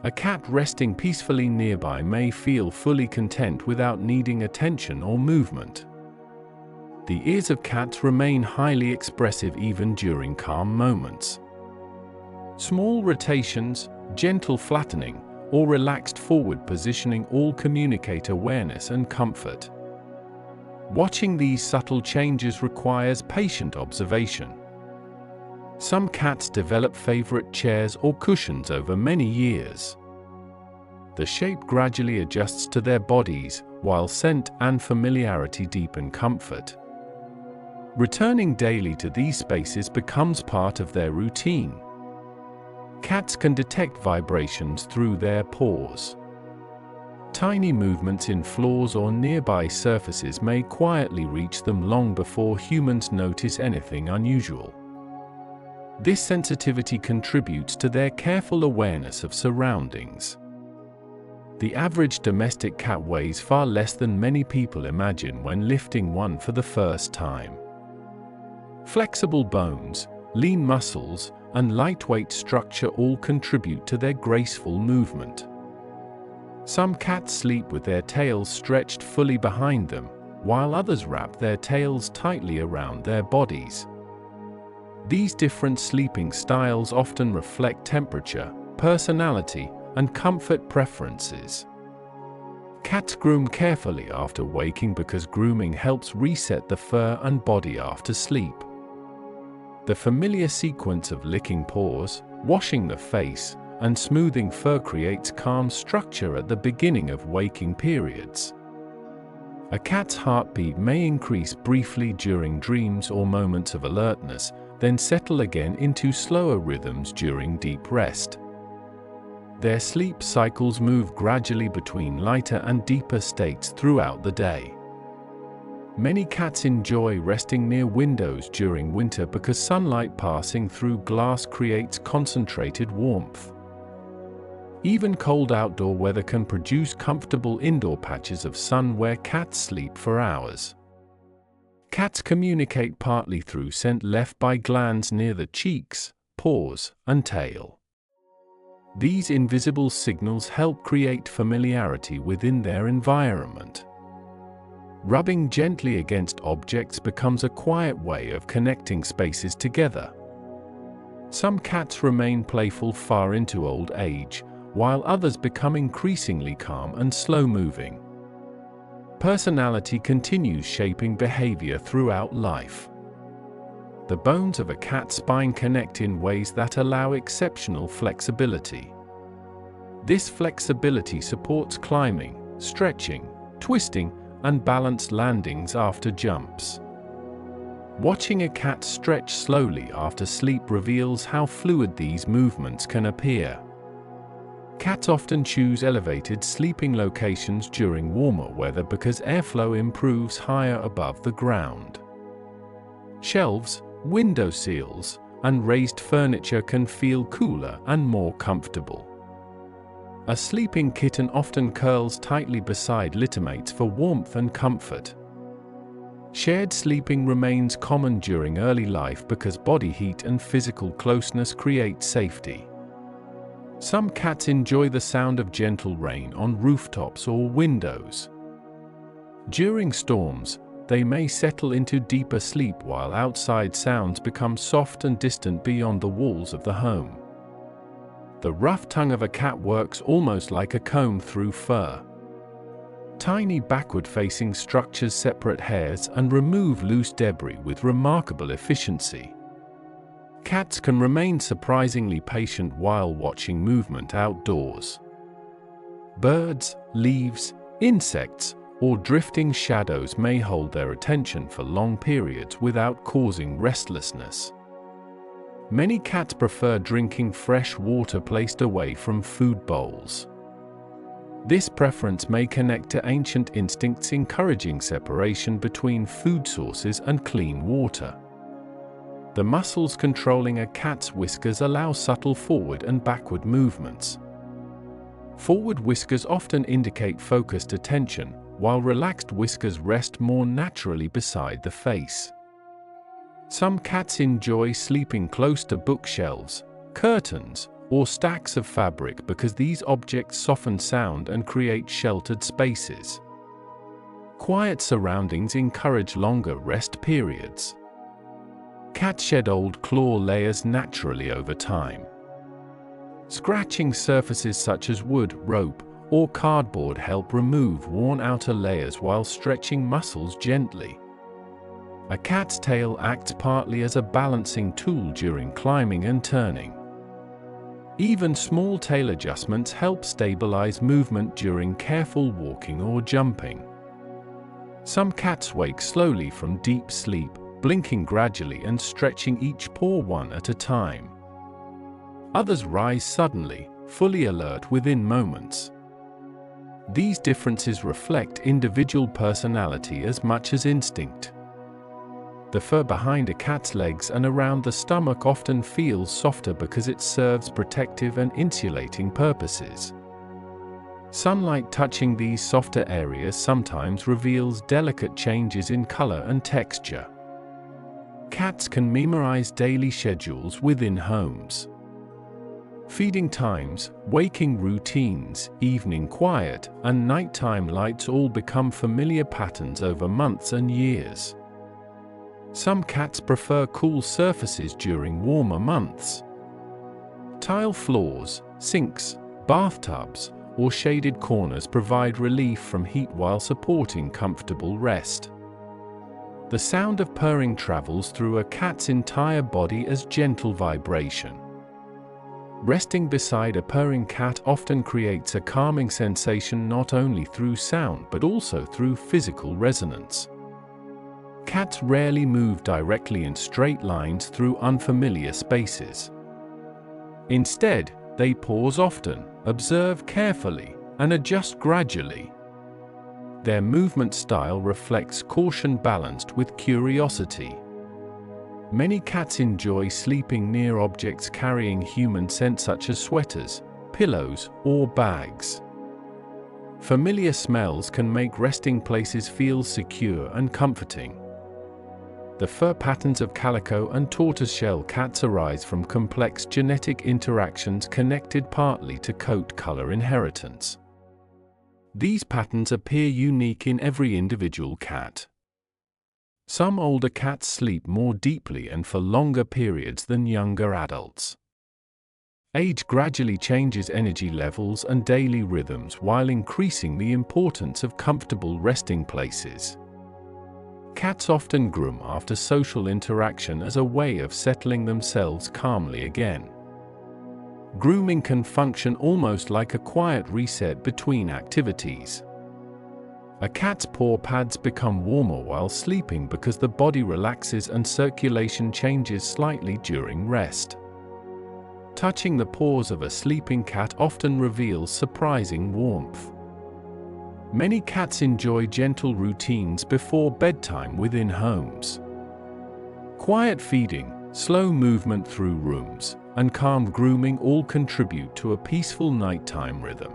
A cat resting peacefully nearby may feel fully content without needing attention or movement. The ears of cats remain highly expressive even during calm moments. Small rotations, gentle flattening, or relaxed forward positioning all communicate awareness and comfort. Watching these subtle changes requires patient observation. Some cats develop favorite chairs or cushions over many years. The shape gradually adjusts to their bodies, while scent and familiarity deepen comfort. Returning daily to these spaces becomes part of their routine. Cats can detect vibrations through their paws. Tiny movements in floors or nearby surfaces may quietly reach them long before humans notice anything unusual. This sensitivity contributes to their careful awareness of surroundings. The average domestic cat weighs far less than many people imagine when lifting one for the first time. Flexible bones, lean muscles, and lightweight structure all contribute to their graceful movement. Some cats sleep with their tails stretched fully behind them, while others wrap their tails tightly around their bodies. These different sleeping styles often reflect temperature, personality, and comfort preferences. Cats groom carefully after waking because grooming helps reset the fur and body after sleep. The familiar sequence of licking paws, washing the face, and smoothing fur creates calm structure at the beginning of waking periods. A cat's heartbeat may increase briefly during dreams or moments of alertness, then settle again into slower rhythms during deep rest. Their sleep cycles move gradually between lighter and deeper states throughout the day. Many cats enjoy resting near windows during winter because sunlight passing through glass creates concentrated warmth. Even cold outdoor weather can produce comfortable indoor patches of sun where cats sleep for hours. Cats communicate partly through scent left by glands near the cheeks, paws, and tail. These invisible signals help create familiarity within their environment. Rubbing gently against objects becomes a quiet way of connecting spaces together. Some cats remain playful far into old age, while others become increasingly calm and slow-moving. Personality continues shaping behavior throughout life. The bones of a cat's spine connect in ways that allow exceptional flexibility. This flexibility supports climbing, stretching, twisting, and balanced landings after jumps. Watching a cat stretch slowly after sleep reveals how fluid these movements can appear. Cats often choose elevated sleeping locations during warmer weather because airflow improves higher above the ground. Shelves, window sills, and raised furniture can feel cooler and more comfortable. A sleeping kitten often curls tightly beside littermates for warmth and comfort. Shared sleeping remains common during early life because body heat and physical closeness create safety. Some cats enjoy the sound of gentle rain on rooftops or windows. During storms, they may settle into deeper sleep while outside sounds become soft and distant beyond the walls of the home. The rough tongue of a cat works almost like a comb through fur. Tiny backward-facing structures separate hairs and remove loose debris with remarkable efficiency. Cats can remain surprisingly patient while watching movement outdoors. Birds, leaves, insects, or drifting shadows may hold their attention for long periods without causing restlessness. Many cats prefer drinking fresh water placed away from food bowls. This preference may connect to ancient instincts encouraging separation between food sources and clean water. The muscles controlling a cat's whiskers allow subtle forward and backward movements. Forward whiskers often indicate focused attention, while relaxed whiskers rest more naturally beside the face. Some cats enjoy sleeping close to bookshelves, curtains, or stacks of fabric because these objects soften sound and create sheltered spaces. Quiet surroundings encourage longer rest periods. Cats shed old claw layers naturally over time. Scratching surfaces such as wood, rope, or cardboard help remove worn outer layers while stretching muscles gently. A cat's tail acts partly as a balancing tool during climbing and turning. Even small tail adjustments help stabilize movement during careful walking or jumping. Some cats wake slowly from deep sleep, blinking gradually and stretching each paw one at a time. Others rise suddenly, fully alert within moments. These differences reflect individual personality as much as instinct. The fur behind a cat's legs and around the stomach often feels softer because it serves protective and insulating purposes. Sunlight touching these softer areas sometimes reveals delicate changes in color and texture. Cats can memorize daily schedules within homes. Feeding times, waking routines, evening quiet, and nighttime lights all become familiar patterns over months and years. Some cats prefer cool surfaces during warmer months. Tile floors, sinks, bathtubs, or shaded corners provide relief from heat while supporting comfortable rest. The sound of purring travels through a cat's entire body as gentle vibration. Resting beside a purring cat often creates a calming sensation not only through sound but also through physical resonance. Cats rarely move directly in straight lines through unfamiliar spaces. Instead, they pause often, observe carefully, and adjust gradually. Their movement style reflects caution balanced with curiosity. Many cats enjoy sleeping near objects carrying human scent such as sweaters, pillows, or bags. Familiar smells can make resting places feel secure and comforting. The fur patterns of calico and tortoiseshell cats arise from complex genetic interactions connected partly to coat color inheritance. These patterns appear unique in every individual cat. Some older cats sleep more deeply and for longer periods than younger adults. Age gradually changes energy levels and daily rhythms while increasing the importance of comfortable resting places. Cats often groom after social interaction as a way of settling themselves calmly again. Grooming can function almost like a quiet reset between activities. A cat's paw pads become warmer while sleeping because the body relaxes and circulation changes slightly during rest. Touching the paws of a sleeping cat often reveals surprising warmth. Many cats enjoy gentle routines before bedtime within homes. Quiet feeding, slow movement through rooms, and calm grooming all contribute to a peaceful nighttime rhythm.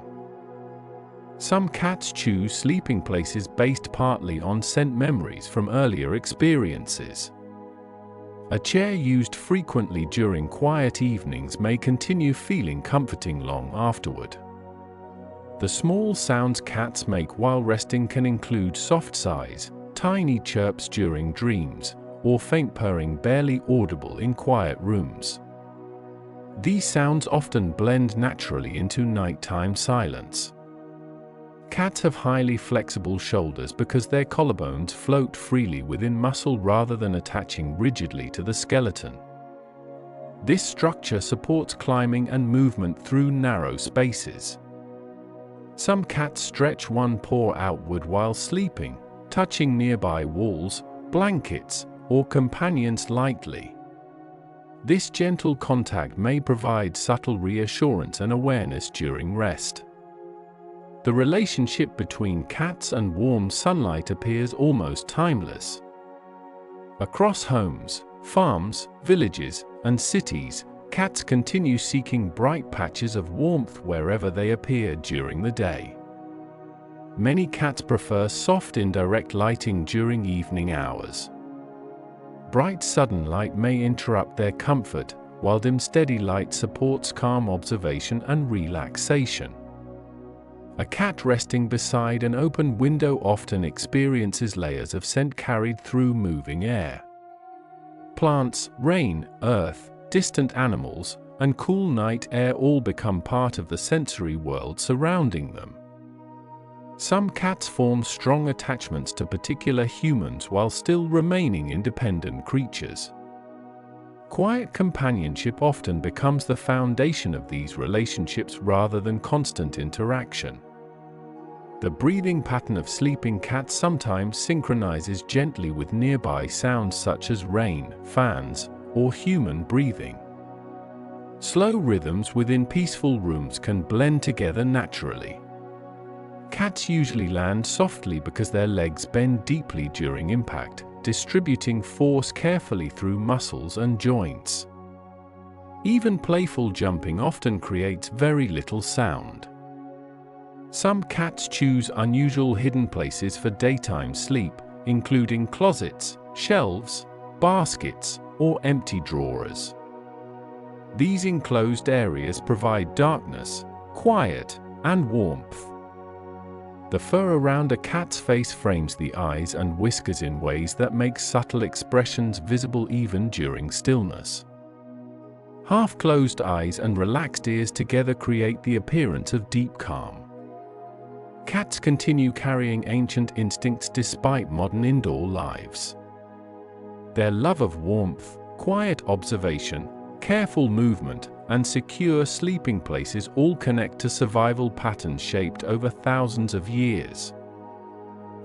Some cats choose sleeping places based partly on scent memories from earlier experiences. A chair used frequently during quiet evenings may continue feeling comforting long afterward. The small sounds cats make while resting can include soft sighs, tiny chirps during dreams, or faint purring barely audible in quiet rooms. These sounds often blend naturally into nighttime silence. Cats have highly flexible shoulders because their collarbones float freely within muscle rather than attaching rigidly to the skeleton. This structure supports climbing and movement through narrow spaces. Some cats stretch one paw outward while sleeping, touching nearby walls, blankets, or companions lightly. This gentle contact may provide subtle reassurance and awareness during rest. The relationship between cats and warm sunlight appears almost timeless. Across homes, farms, villages, and cities, cats continue seeking bright patches of warmth wherever they appear during the day. Many cats prefer soft indirect lighting during evening hours. Bright sudden light may interrupt their comfort, while dim steady light supports calm observation and relaxation. A cat resting beside an open window often experiences layers of scent carried through moving air. Plants, rain, earth, distant animals, and cool night air all become part of the sensory world surrounding them. Some cats form strong attachments to particular humans while still remaining independent creatures. Quiet companionship often becomes the foundation of these relationships rather than constant interaction. The breathing pattern of sleeping cats sometimes synchronizes gently with nearby sounds such as rain, fans, or human breathing. Slow rhythms within peaceful rooms can blend together naturally. Cats usually land softly because their legs bend deeply during impact, distributing force carefully through muscles and joints. Even playful jumping often creates very little sound. Some cats choose unusual hidden places for daytime sleep, including closets, shelves, baskets, or empty drawers. These enclosed areas provide darkness, quiet, and warmth. The fur around a cat's face frames the eyes and whiskers in ways that make subtle expressions visible even during stillness. Half-closed eyes and relaxed ears together create the appearance of deep calm. Cats continue carrying ancient instincts despite modern indoor lives. Their love of warmth, quiet observation, careful movement, and secure sleeping places all connect to survival patterns shaped over thousands of years.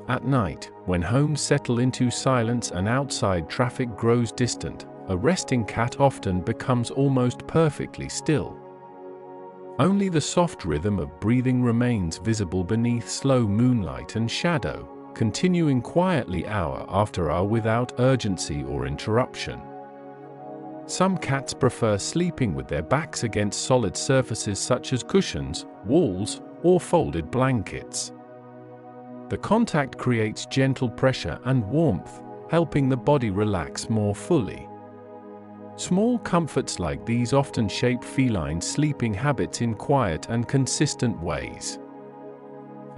At night, when homes settle into silence and outside traffic grows distant, a resting cat often becomes almost perfectly still. Only the soft rhythm of breathing remains visible beneath slow moonlight and shadow, continuing quietly hour after hour without urgency or interruption. Some cats prefer sleeping with their backs against solid surfaces such as cushions, walls, or folded blankets. The contact creates gentle pressure and warmth, helping the body relax more fully. Small comforts like these often shape feline sleeping habits in quiet and consistent ways.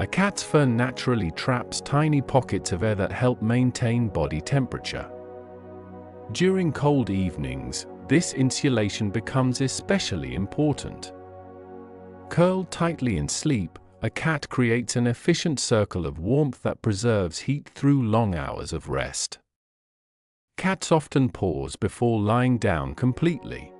A cat's fur naturally traps tiny pockets of air that help maintain body temperature. During cold evenings, this insulation becomes especially important. Curled tightly in sleep, a cat creates an efficient circle of warmth that preserves heat through long hours of rest. Cats often pause before lying down completely.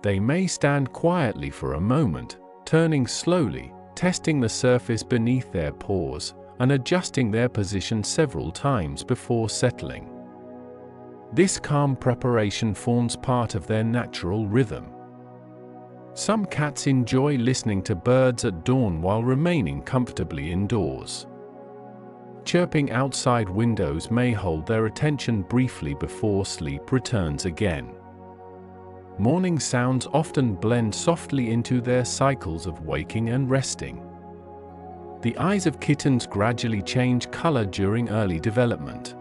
They may stand quietly for a moment, turning slowly, testing the surface beneath their paws, and adjusting their position several times before settling. This calm preparation forms part of their natural rhythm. Some cats enjoy listening to birds at dawn while remaining comfortably indoors. Chirping outside windows may hold their attention briefly before sleep returns again. Morning sounds often blend softly into their cycles of waking and resting. The eyes of kittens gradually change color during early development.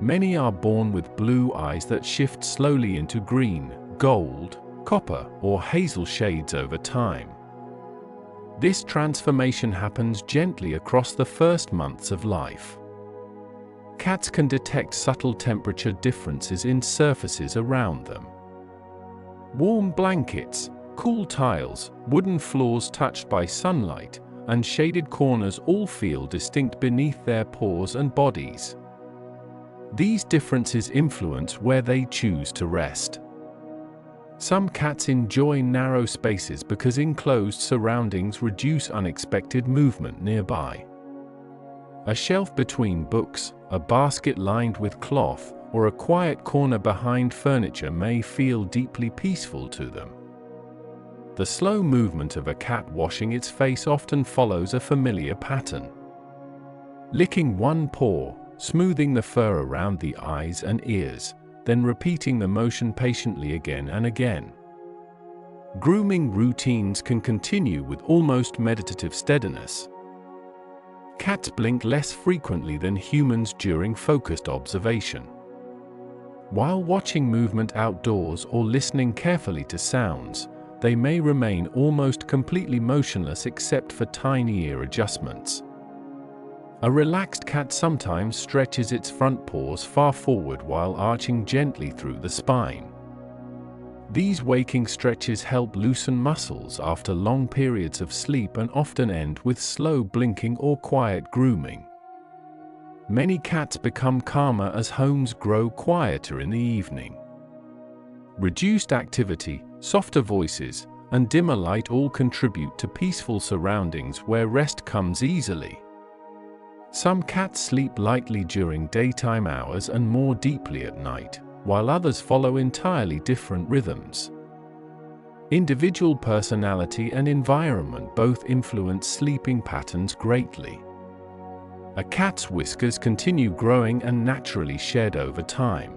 Many are born with blue eyes that shift slowly into green, gold, copper, or hazel shades over time. This transformation happens gently across the first months of life. Cats can detect subtle temperature differences in surfaces around them. Warm blankets, cool tiles, wooden floors touched by sunlight, and shaded corners all feel distinct beneath their paws and bodies. These differences influence where they choose to rest. Some cats enjoy narrow spaces because enclosed surroundings reduce unexpected movement nearby. A shelf between books, a basket lined with cloth, or a quiet corner behind furniture may feel deeply peaceful to them. The slow movement of a cat washing its face often follows a familiar pattern. Licking one paw, smoothing the fur around the eyes and ears, then repeating the motion patiently again and again. Grooming routines can continue with almost meditative steadiness. Cats blink less frequently than humans during focused observation. While watching movement outdoors or listening carefully to sounds, they may remain almost completely motionless except for tiny ear adjustments. A relaxed cat sometimes stretches its front paws far forward while arching gently through the spine. These waking stretches help loosen muscles after long periods of sleep and often end with slow blinking or quiet grooming. Many cats become calmer as homes grow quieter in the evening. Reduced activity, softer voices, and dimmer light all contribute to peaceful surroundings where rest comes easily. Some cats sleep lightly during daytime hours and more deeply at night, while others follow entirely different rhythms. Individual personality and environment both influence sleeping patterns greatly. A cat's whiskers continue growing and naturally shed over time.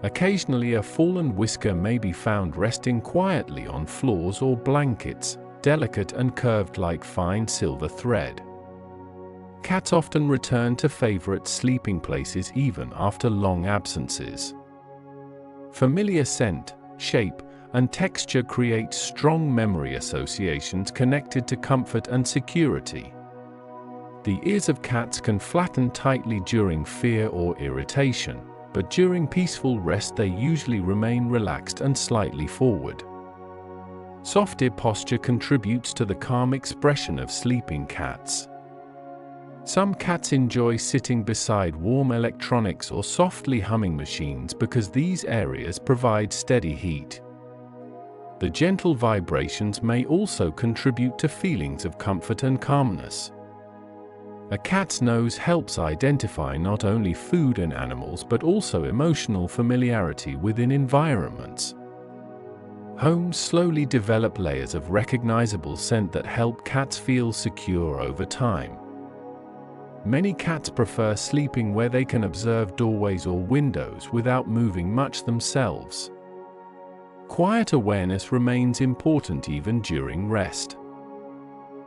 Occasionally, a fallen whisker may be found resting quietly on floors or blankets, delicate and curved like fine silver thread. Cats often return to favorite sleeping places even after long absences. Familiar scent, shape, and texture create strong memory associations connected to comfort and security. The ears of cats can flatten tightly during fear or irritation, but during peaceful rest they usually remain relaxed and slightly forward. Soft ear posture contributes to the calm expression of sleeping cats. Some cats enjoy sitting beside warm electronics or softly humming machines because these areas provide steady heat. The gentle vibrations may also contribute to feelings of comfort and calmness. A cat's nose helps identify not only food and animals but also emotional familiarity within environments. Homes slowly develop layers of recognizable scent that help cats feel secure over time. Many cats prefer sleeping where they can observe doorways or windows without moving much themselves. Quiet awareness remains important even during rest.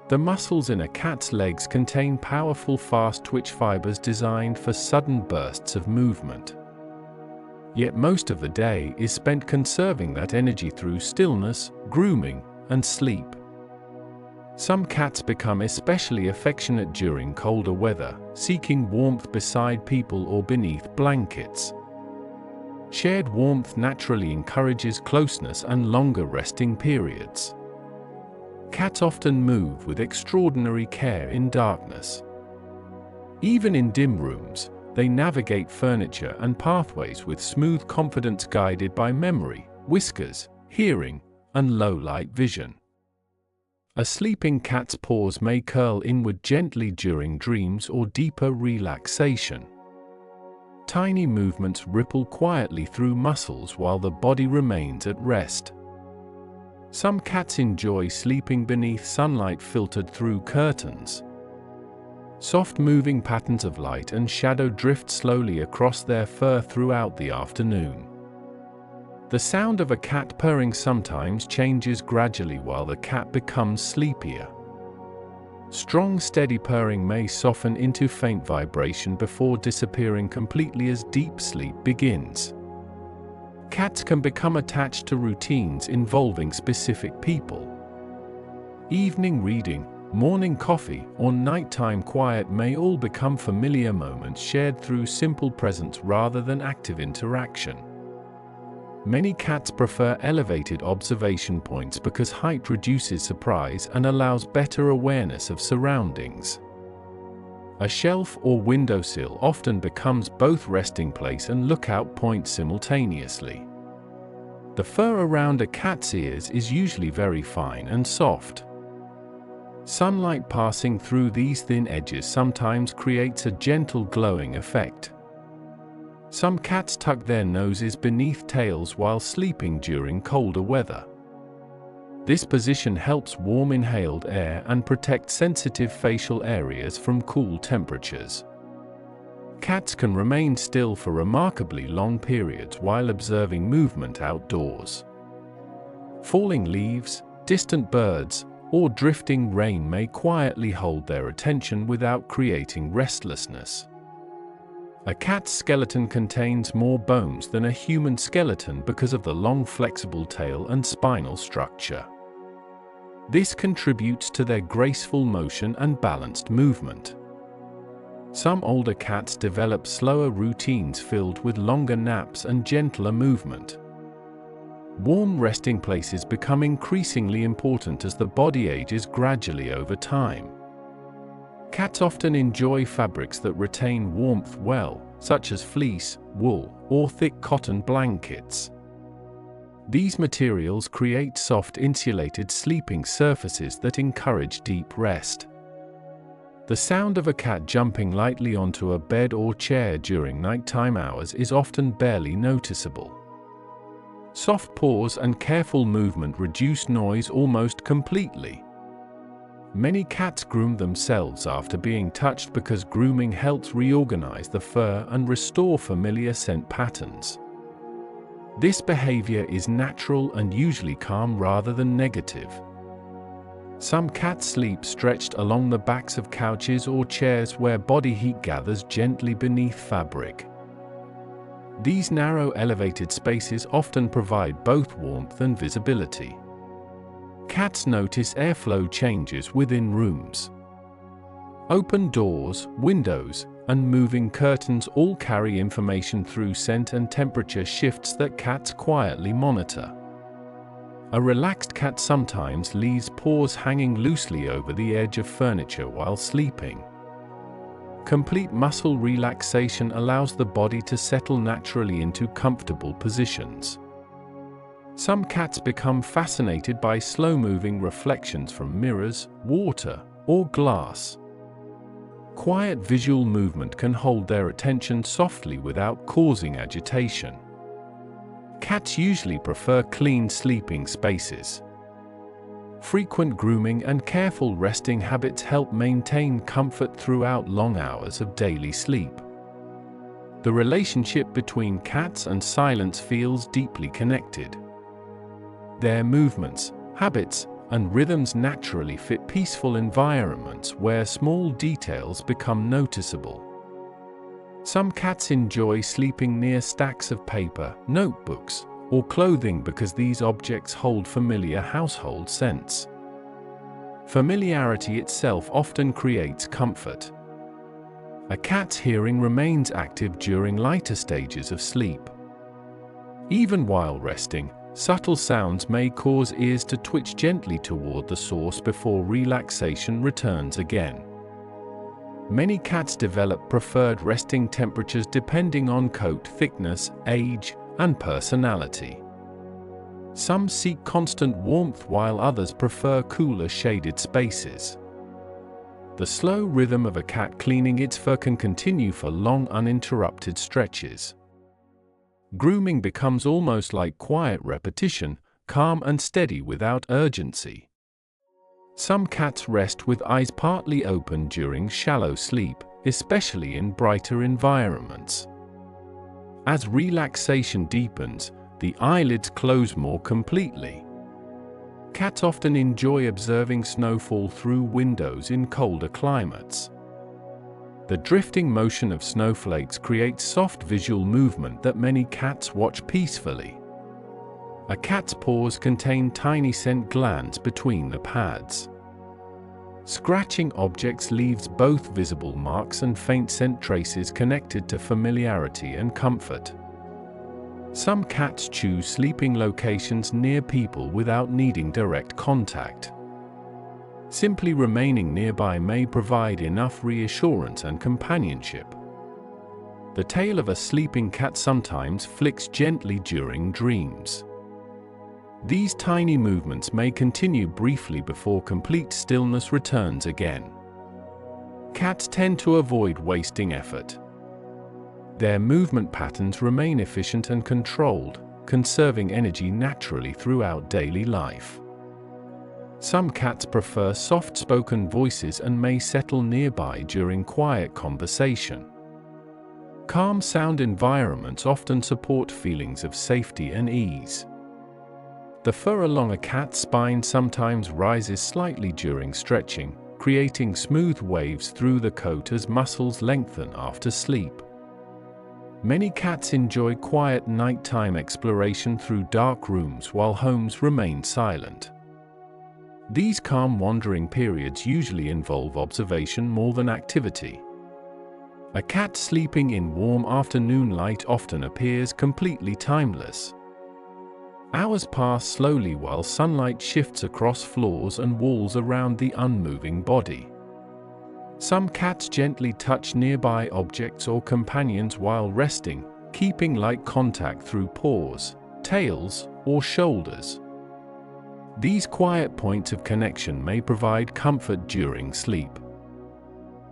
The muscles in a cat's legs contain powerful fast twitch fibers designed for sudden bursts of movement. Yet most of the day is spent conserving that energy through stillness, grooming, and sleep. Some cats become especially affectionate during colder weather, seeking warmth beside people or beneath blankets. Shared warmth naturally encourages closeness and longer resting periods. Cats often move with extraordinary care in darkness. Even in dim rooms, they navigate furniture and pathways with smooth confidence guided by memory, whiskers, hearing, and low-light vision. A sleeping cat's paws may curl inward gently during dreams or deeper relaxation. Tiny movements ripple quietly through muscles while the body remains at rest. Some cats enjoy sleeping beneath sunlight filtered through curtains. Soft moving patterns of light and shadow drift slowly across their fur throughout the afternoon. The sound of a cat purring sometimes changes gradually while the cat becomes sleepier. Strong, steady purring may soften into faint vibration before disappearing completely as deep sleep begins. Cats can become attached to routines involving specific people. Evening reading, morning coffee, or nighttime quiet may all become familiar moments shared through simple presence rather than active interaction. Many cats prefer elevated observation points because height reduces surprise and allows better awareness of surroundings. A shelf or windowsill often becomes both resting place and lookout point simultaneously. The fur around a cat's ears is usually very fine and soft. Sunlight passing through these thin edges sometimes creates a gentle glowing effect. Some cats tuck their noses beneath tails while sleeping during colder weather. This position helps warm inhaled air and protect sensitive facial areas from cool temperatures. Cats can remain still for remarkably long periods while observing movement outdoors. Falling leaves, distant birds, or drifting rain may quietly hold their attention without creating restlessness. A cat's skeleton contains more bones than a human skeleton because of the long flexible tail and spinal structure. This contributes to their graceful motion and balanced movement. Some older cats develop slower routines filled with longer naps and gentler movement. Warm resting places become increasingly important as the body ages gradually over time. Cats often enjoy fabrics that retain warmth well, such as fleece, wool, or thick cotton blankets. These materials create soft insulated sleeping surfaces that encourage deep rest. The sound of a cat jumping lightly onto a bed or chair during nighttime hours is often barely noticeable. Soft paws and careful movement reduce noise almost completely. Many cats groom themselves after being touched because grooming helps reorganize the fur and restore familiar scent patterns. This behavior is natural and usually calm rather than negative. Some cats sleep stretched along the backs of couches or chairs where body heat gathers gently beneath fabric. These narrow elevated spaces often provide both warmth and visibility. Cats notice airflow changes within rooms. Open doors, windows, and moving curtains all carry information through scent and temperature shifts that cats quietly monitor. A relaxed cat sometimes leaves paws hanging loosely over the edge of furniture while sleeping. Complete muscle relaxation allows the body to settle naturally into comfortable positions. Some cats become fascinated by slow-moving reflections from mirrors, water, or glass. Quiet visual movement can hold their attention softly without causing agitation. Cats usually prefer clean sleeping spaces. Frequent grooming and careful resting habits help maintain comfort throughout long hours of daily sleep. The relationship between cats and silence feels deeply connected. Their movements, habits, and rhythms naturally fit peaceful environments where small details become noticeable. Some cats enjoy sleeping near stacks of paper, notebooks, or clothing because these objects hold familiar household scents. Familiarity itself often creates comfort. A cat's hearing remains active during lighter stages of sleep. Even while resting, subtle sounds may cause ears to twitch gently toward the source before relaxation returns again. Many cats develop preferred resting temperatures depending on coat thickness, age, and personality. Some seek constant warmth while others prefer cooler shaded spaces. The slow rhythm of a cat cleaning its fur can continue for long uninterrupted stretches. Grooming becomes almost like quiet repetition, calm and steady without urgency. Some cats rest with eyes partly open during shallow sleep, especially in brighter environments. As relaxation deepens, the eyelids close more completely. Cats often enjoy observing snowfall through windows in colder climates. The drifting motion of snowflakes creates soft visual movement that many cats watch peacefully. A cat's paws contain tiny scent glands between the pads. Scratching objects leaves both visible marks and faint scent traces connected to familiarity and comfort. Some cats choose sleeping locations near people without needing direct contact. Simply remaining nearby may provide enough reassurance and companionship. The tail of a sleeping cat sometimes flicks gently during dreams. These tiny movements may continue briefly before complete stillness returns again. Cats tend to avoid wasting effort. Their movement patterns remain efficient and controlled, conserving energy naturally throughout daily life. Some cats prefer soft-spoken voices and may settle nearby during quiet conversation. Calm sound environments often support feelings of safety and ease. The fur along a cat's spine sometimes rises slightly during stretching, creating smooth waves through the coat as muscles lengthen after sleep. Many cats enjoy quiet nighttime exploration through dark rooms while homes remain silent. These calm wandering periods usually involve observation more than activity. A cat sleeping in warm afternoon light often appears completely timeless. Hours pass slowly while sunlight shifts across floors and walls around the unmoving body. Some cats gently touch nearby objects or companions while resting, keeping light contact through paws, tails, or shoulders. These quiet points of connection may provide comfort during sleep.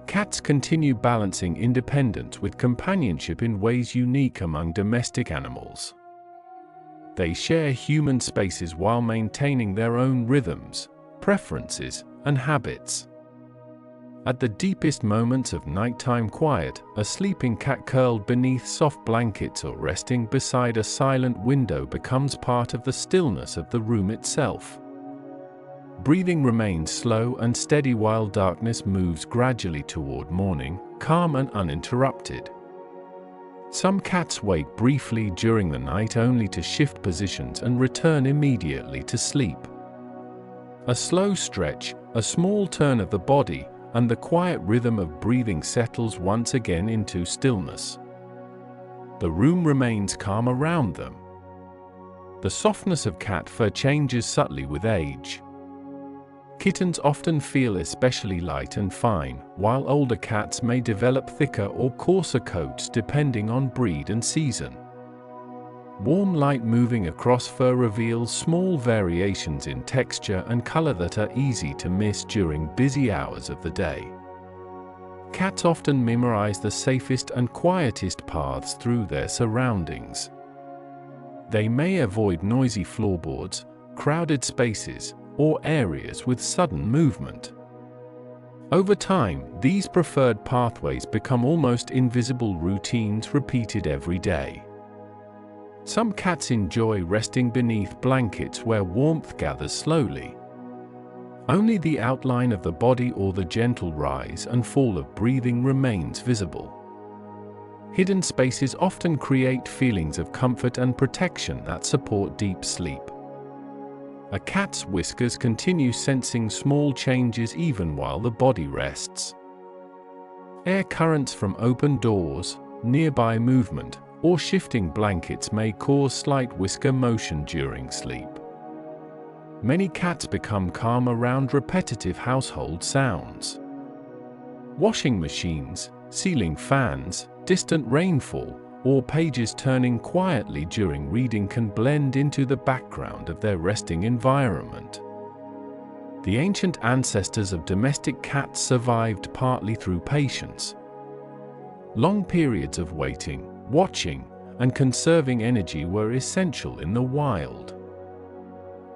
Cats continue balancing independence with companionship in ways unique among domestic animals. They share human spaces while maintaining their own rhythms, preferences, and habits. At the deepest moments of nighttime quiet, a sleeping cat curled beneath soft blankets or resting beside a silent window becomes part of the stillness of the room itself. Breathing remains slow and steady while darkness moves gradually toward morning, calm and uninterrupted. Some cats wake briefly during the night only to shift positions and return immediately to sleep. A slow stretch, a small turn of the body, and the quiet rhythm of breathing settles once again into stillness. The room remains calm around them. The softness of cat fur changes subtly with age. Kittens often feel especially light and fine, while older cats may develop thicker or coarser coats depending on breed and season. Warm light moving across fur reveals small variations in texture and color that are easy to miss during busy hours of the day. Cats often memorize the safest and quietest paths through their surroundings. They may avoid noisy floorboards, crowded spaces, or areas with sudden movement. Over time, these preferred pathways become almost invisible routines repeated every day. Some cats enjoy resting beneath blankets where warmth gathers slowly. Only the outline of the body or the gentle rise and fall of breathing remains visible. Hidden spaces often create feelings of comfort and protection that support deep sleep. A cat's whiskers continue sensing small changes even while the body rests. Air currents from open doors, nearby movement, or shifting blankets may cause slight whisker motion during sleep. Many cats become calm around repetitive household sounds. Washing machines, ceiling fans, distant rainfall, or pages turning quietly during reading can blend into the background of their resting environment. The ancient ancestors of domestic cats survived partly through patience. Long periods of waiting, watching, and conserving energy were essential in the wild.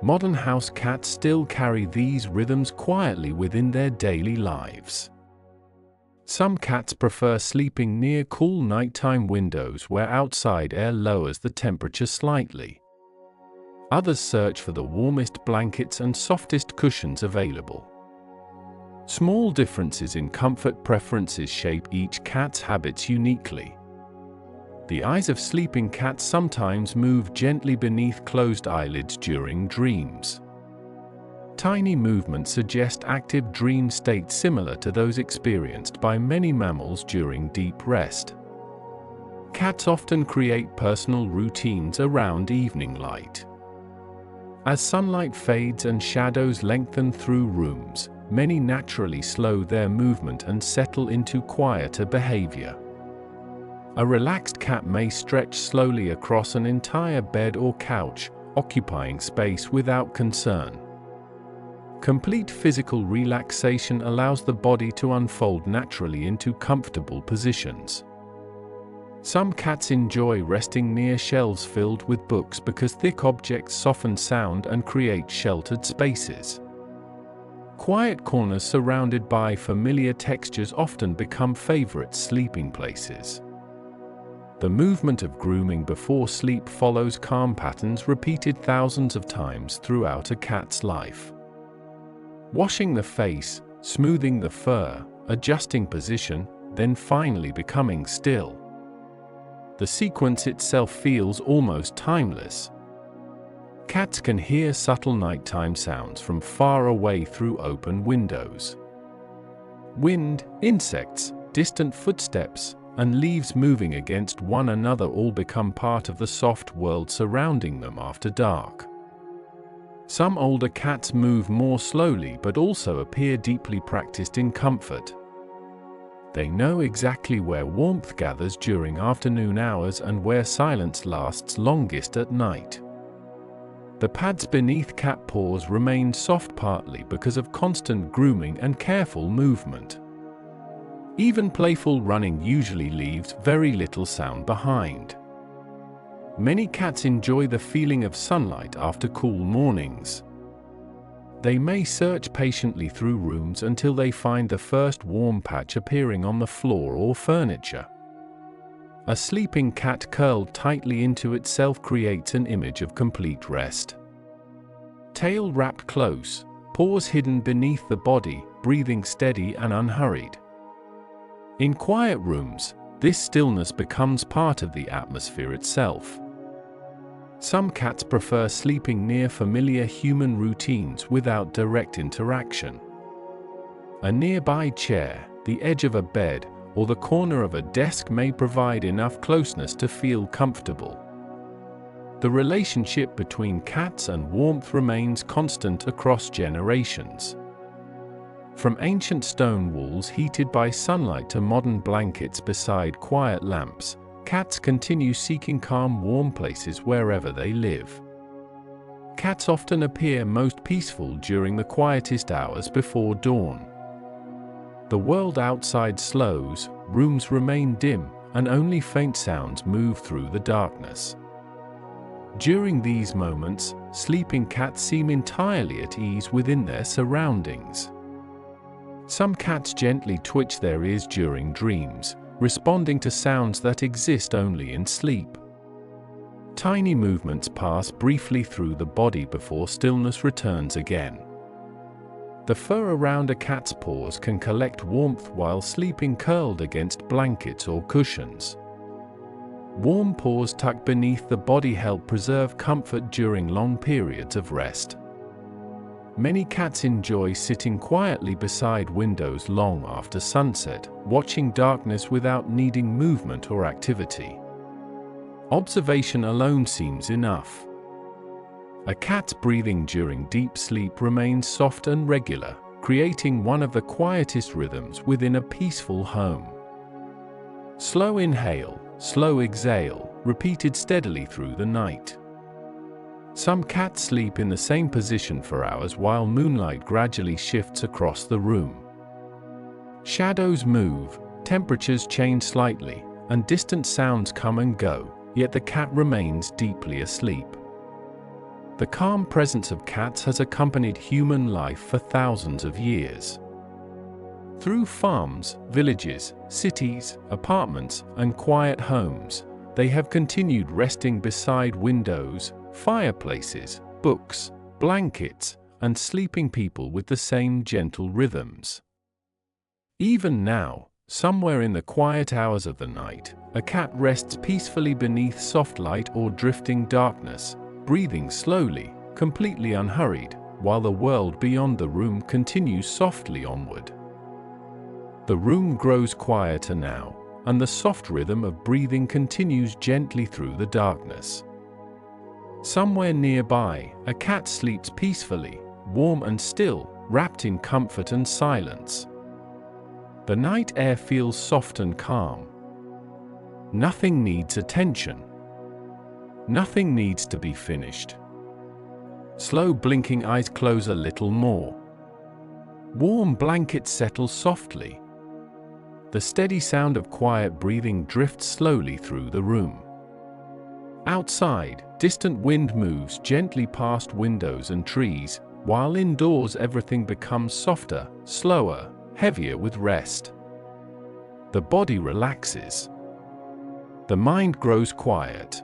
Modern house cats still carry these rhythms quietly within their daily lives. Some cats prefer sleeping near cool nighttime windows where outside air lowers the temperature slightly. Others search for the warmest blankets and softest cushions available. Small differences in comfort preferences shape each cat's habits uniquely. The eyes of sleeping cats sometimes move gently beneath closed eyelids during dreams. Tiny movements suggest active dream states similar to those experienced by many mammals during deep rest. Cats often create personal routines around evening light. As sunlight fades and shadows lengthen through rooms, many naturally slow their movement and settle into quieter behavior. A relaxed cat may stretch slowly across an entire bed or couch, occupying space without concern. Complete physical relaxation allows the body to unfold naturally into comfortable positions. Some cats enjoy resting near shelves filled with books because thick objects soften sound and create sheltered spaces. Quiet corners surrounded by familiar textures often become favorite sleeping places. The movement of grooming before sleep follows calm patterns repeated thousands of times throughout a cat's life. Washing the face, smoothing the fur, adjusting position, then finally becoming still. The sequence itself feels almost timeless. Cats can hear subtle nighttime sounds from far away through open windows. Wind, insects, distant footsteps, and leaves moving against one another all become part of the soft world surrounding them after dark. Some older cats move more slowly but also appear deeply practiced in comfort. They know exactly where warmth gathers during afternoon hours and where silence lasts longest at night. The pads beneath cat paws remain soft partly because of constant grooming and careful movement. Even playful running usually leaves very little sound behind. Many cats enjoy the feeling of sunlight after cool mornings. They may search patiently through rooms until they find the first warm patch appearing on the floor or furniture. A sleeping cat curled tightly into itself creates an image of complete rest. Tail wrapped close, paws hidden beneath the body, breathing steady and unhurried. In quiet rooms, this stillness becomes part of the atmosphere itself. Some cats prefer sleeping near familiar human routines without direct interaction. A nearby chair, the edge of a bed, or the corner of a desk may provide enough closeness to feel comfortable. The relationship between cats and warmth remains constant across generations. From ancient stone walls heated by sunlight to modern blankets beside quiet lamps, cats continue seeking calm, warm places wherever they live. Cats often appear most peaceful during the quietest hours before dawn. The world outside slows, rooms remain dim, and only faint sounds move through the darkness. During these moments, sleeping cats seem entirely at ease within their surroundings. Some cats gently twitch their ears during dreams, responding to sounds that exist only in sleep. Tiny movements pass briefly through the body before stillness returns again. The fur around a cat's paws can collect warmth while sleeping curled against blankets or cushions. Warm paws tucked beneath the body help preserve comfort during long periods of rest. Many cats enjoy sitting quietly beside windows long after sunset, watching darkness without needing movement or activity. Observation alone seems enough. A cat's breathing during deep sleep remains soft and regular, creating one of the quietest rhythms within a peaceful home. Slow inhale, slow exhale, repeated steadily through the night. Some cats sleep in the same position for hours while moonlight gradually shifts across the room. Shadows move, temperatures change slightly, and distant sounds come and go, yet the cat remains deeply asleep. The calm presence of cats has accompanied human life for thousands of years. Through farms, villages, cities, apartments, and quiet homes, they have continued resting beside windows, fireplaces, books, blankets, and sleeping people with the same gentle rhythms. Even now, somewhere in the quiet hours of the night, a cat rests peacefully beneath soft light or drifting darkness, breathing slowly, completely unhurried, while the world beyond the room continues softly onward. The room grows quieter now, and the soft rhythm of breathing continues gently through the darkness. Somewhere nearby, a cat sleeps peacefully, warm and still, wrapped in comfort and silence. The night air feels soft and calm. Nothing needs attention. Nothing needs to be finished. Slow blinking eyes close a little more. Warm blankets settle softly. The steady sound of quiet breathing drifts slowly through the room. Outside, distant wind moves gently past windows and trees, while indoors everything becomes softer, slower, heavier with rest. The body relaxes. The mind grows quiet.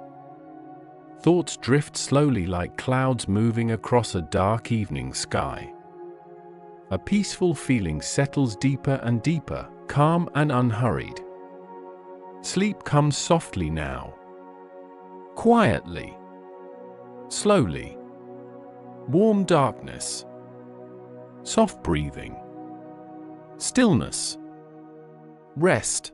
Thoughts drift slowly like clouds moving across a dark evening sky. A peaceful feeling settles deeper and deeper, calm and unhurried. Sleep comes softly now. Quietly. Slowly. Warm darkness. Soft breathing. Stillness. Rest.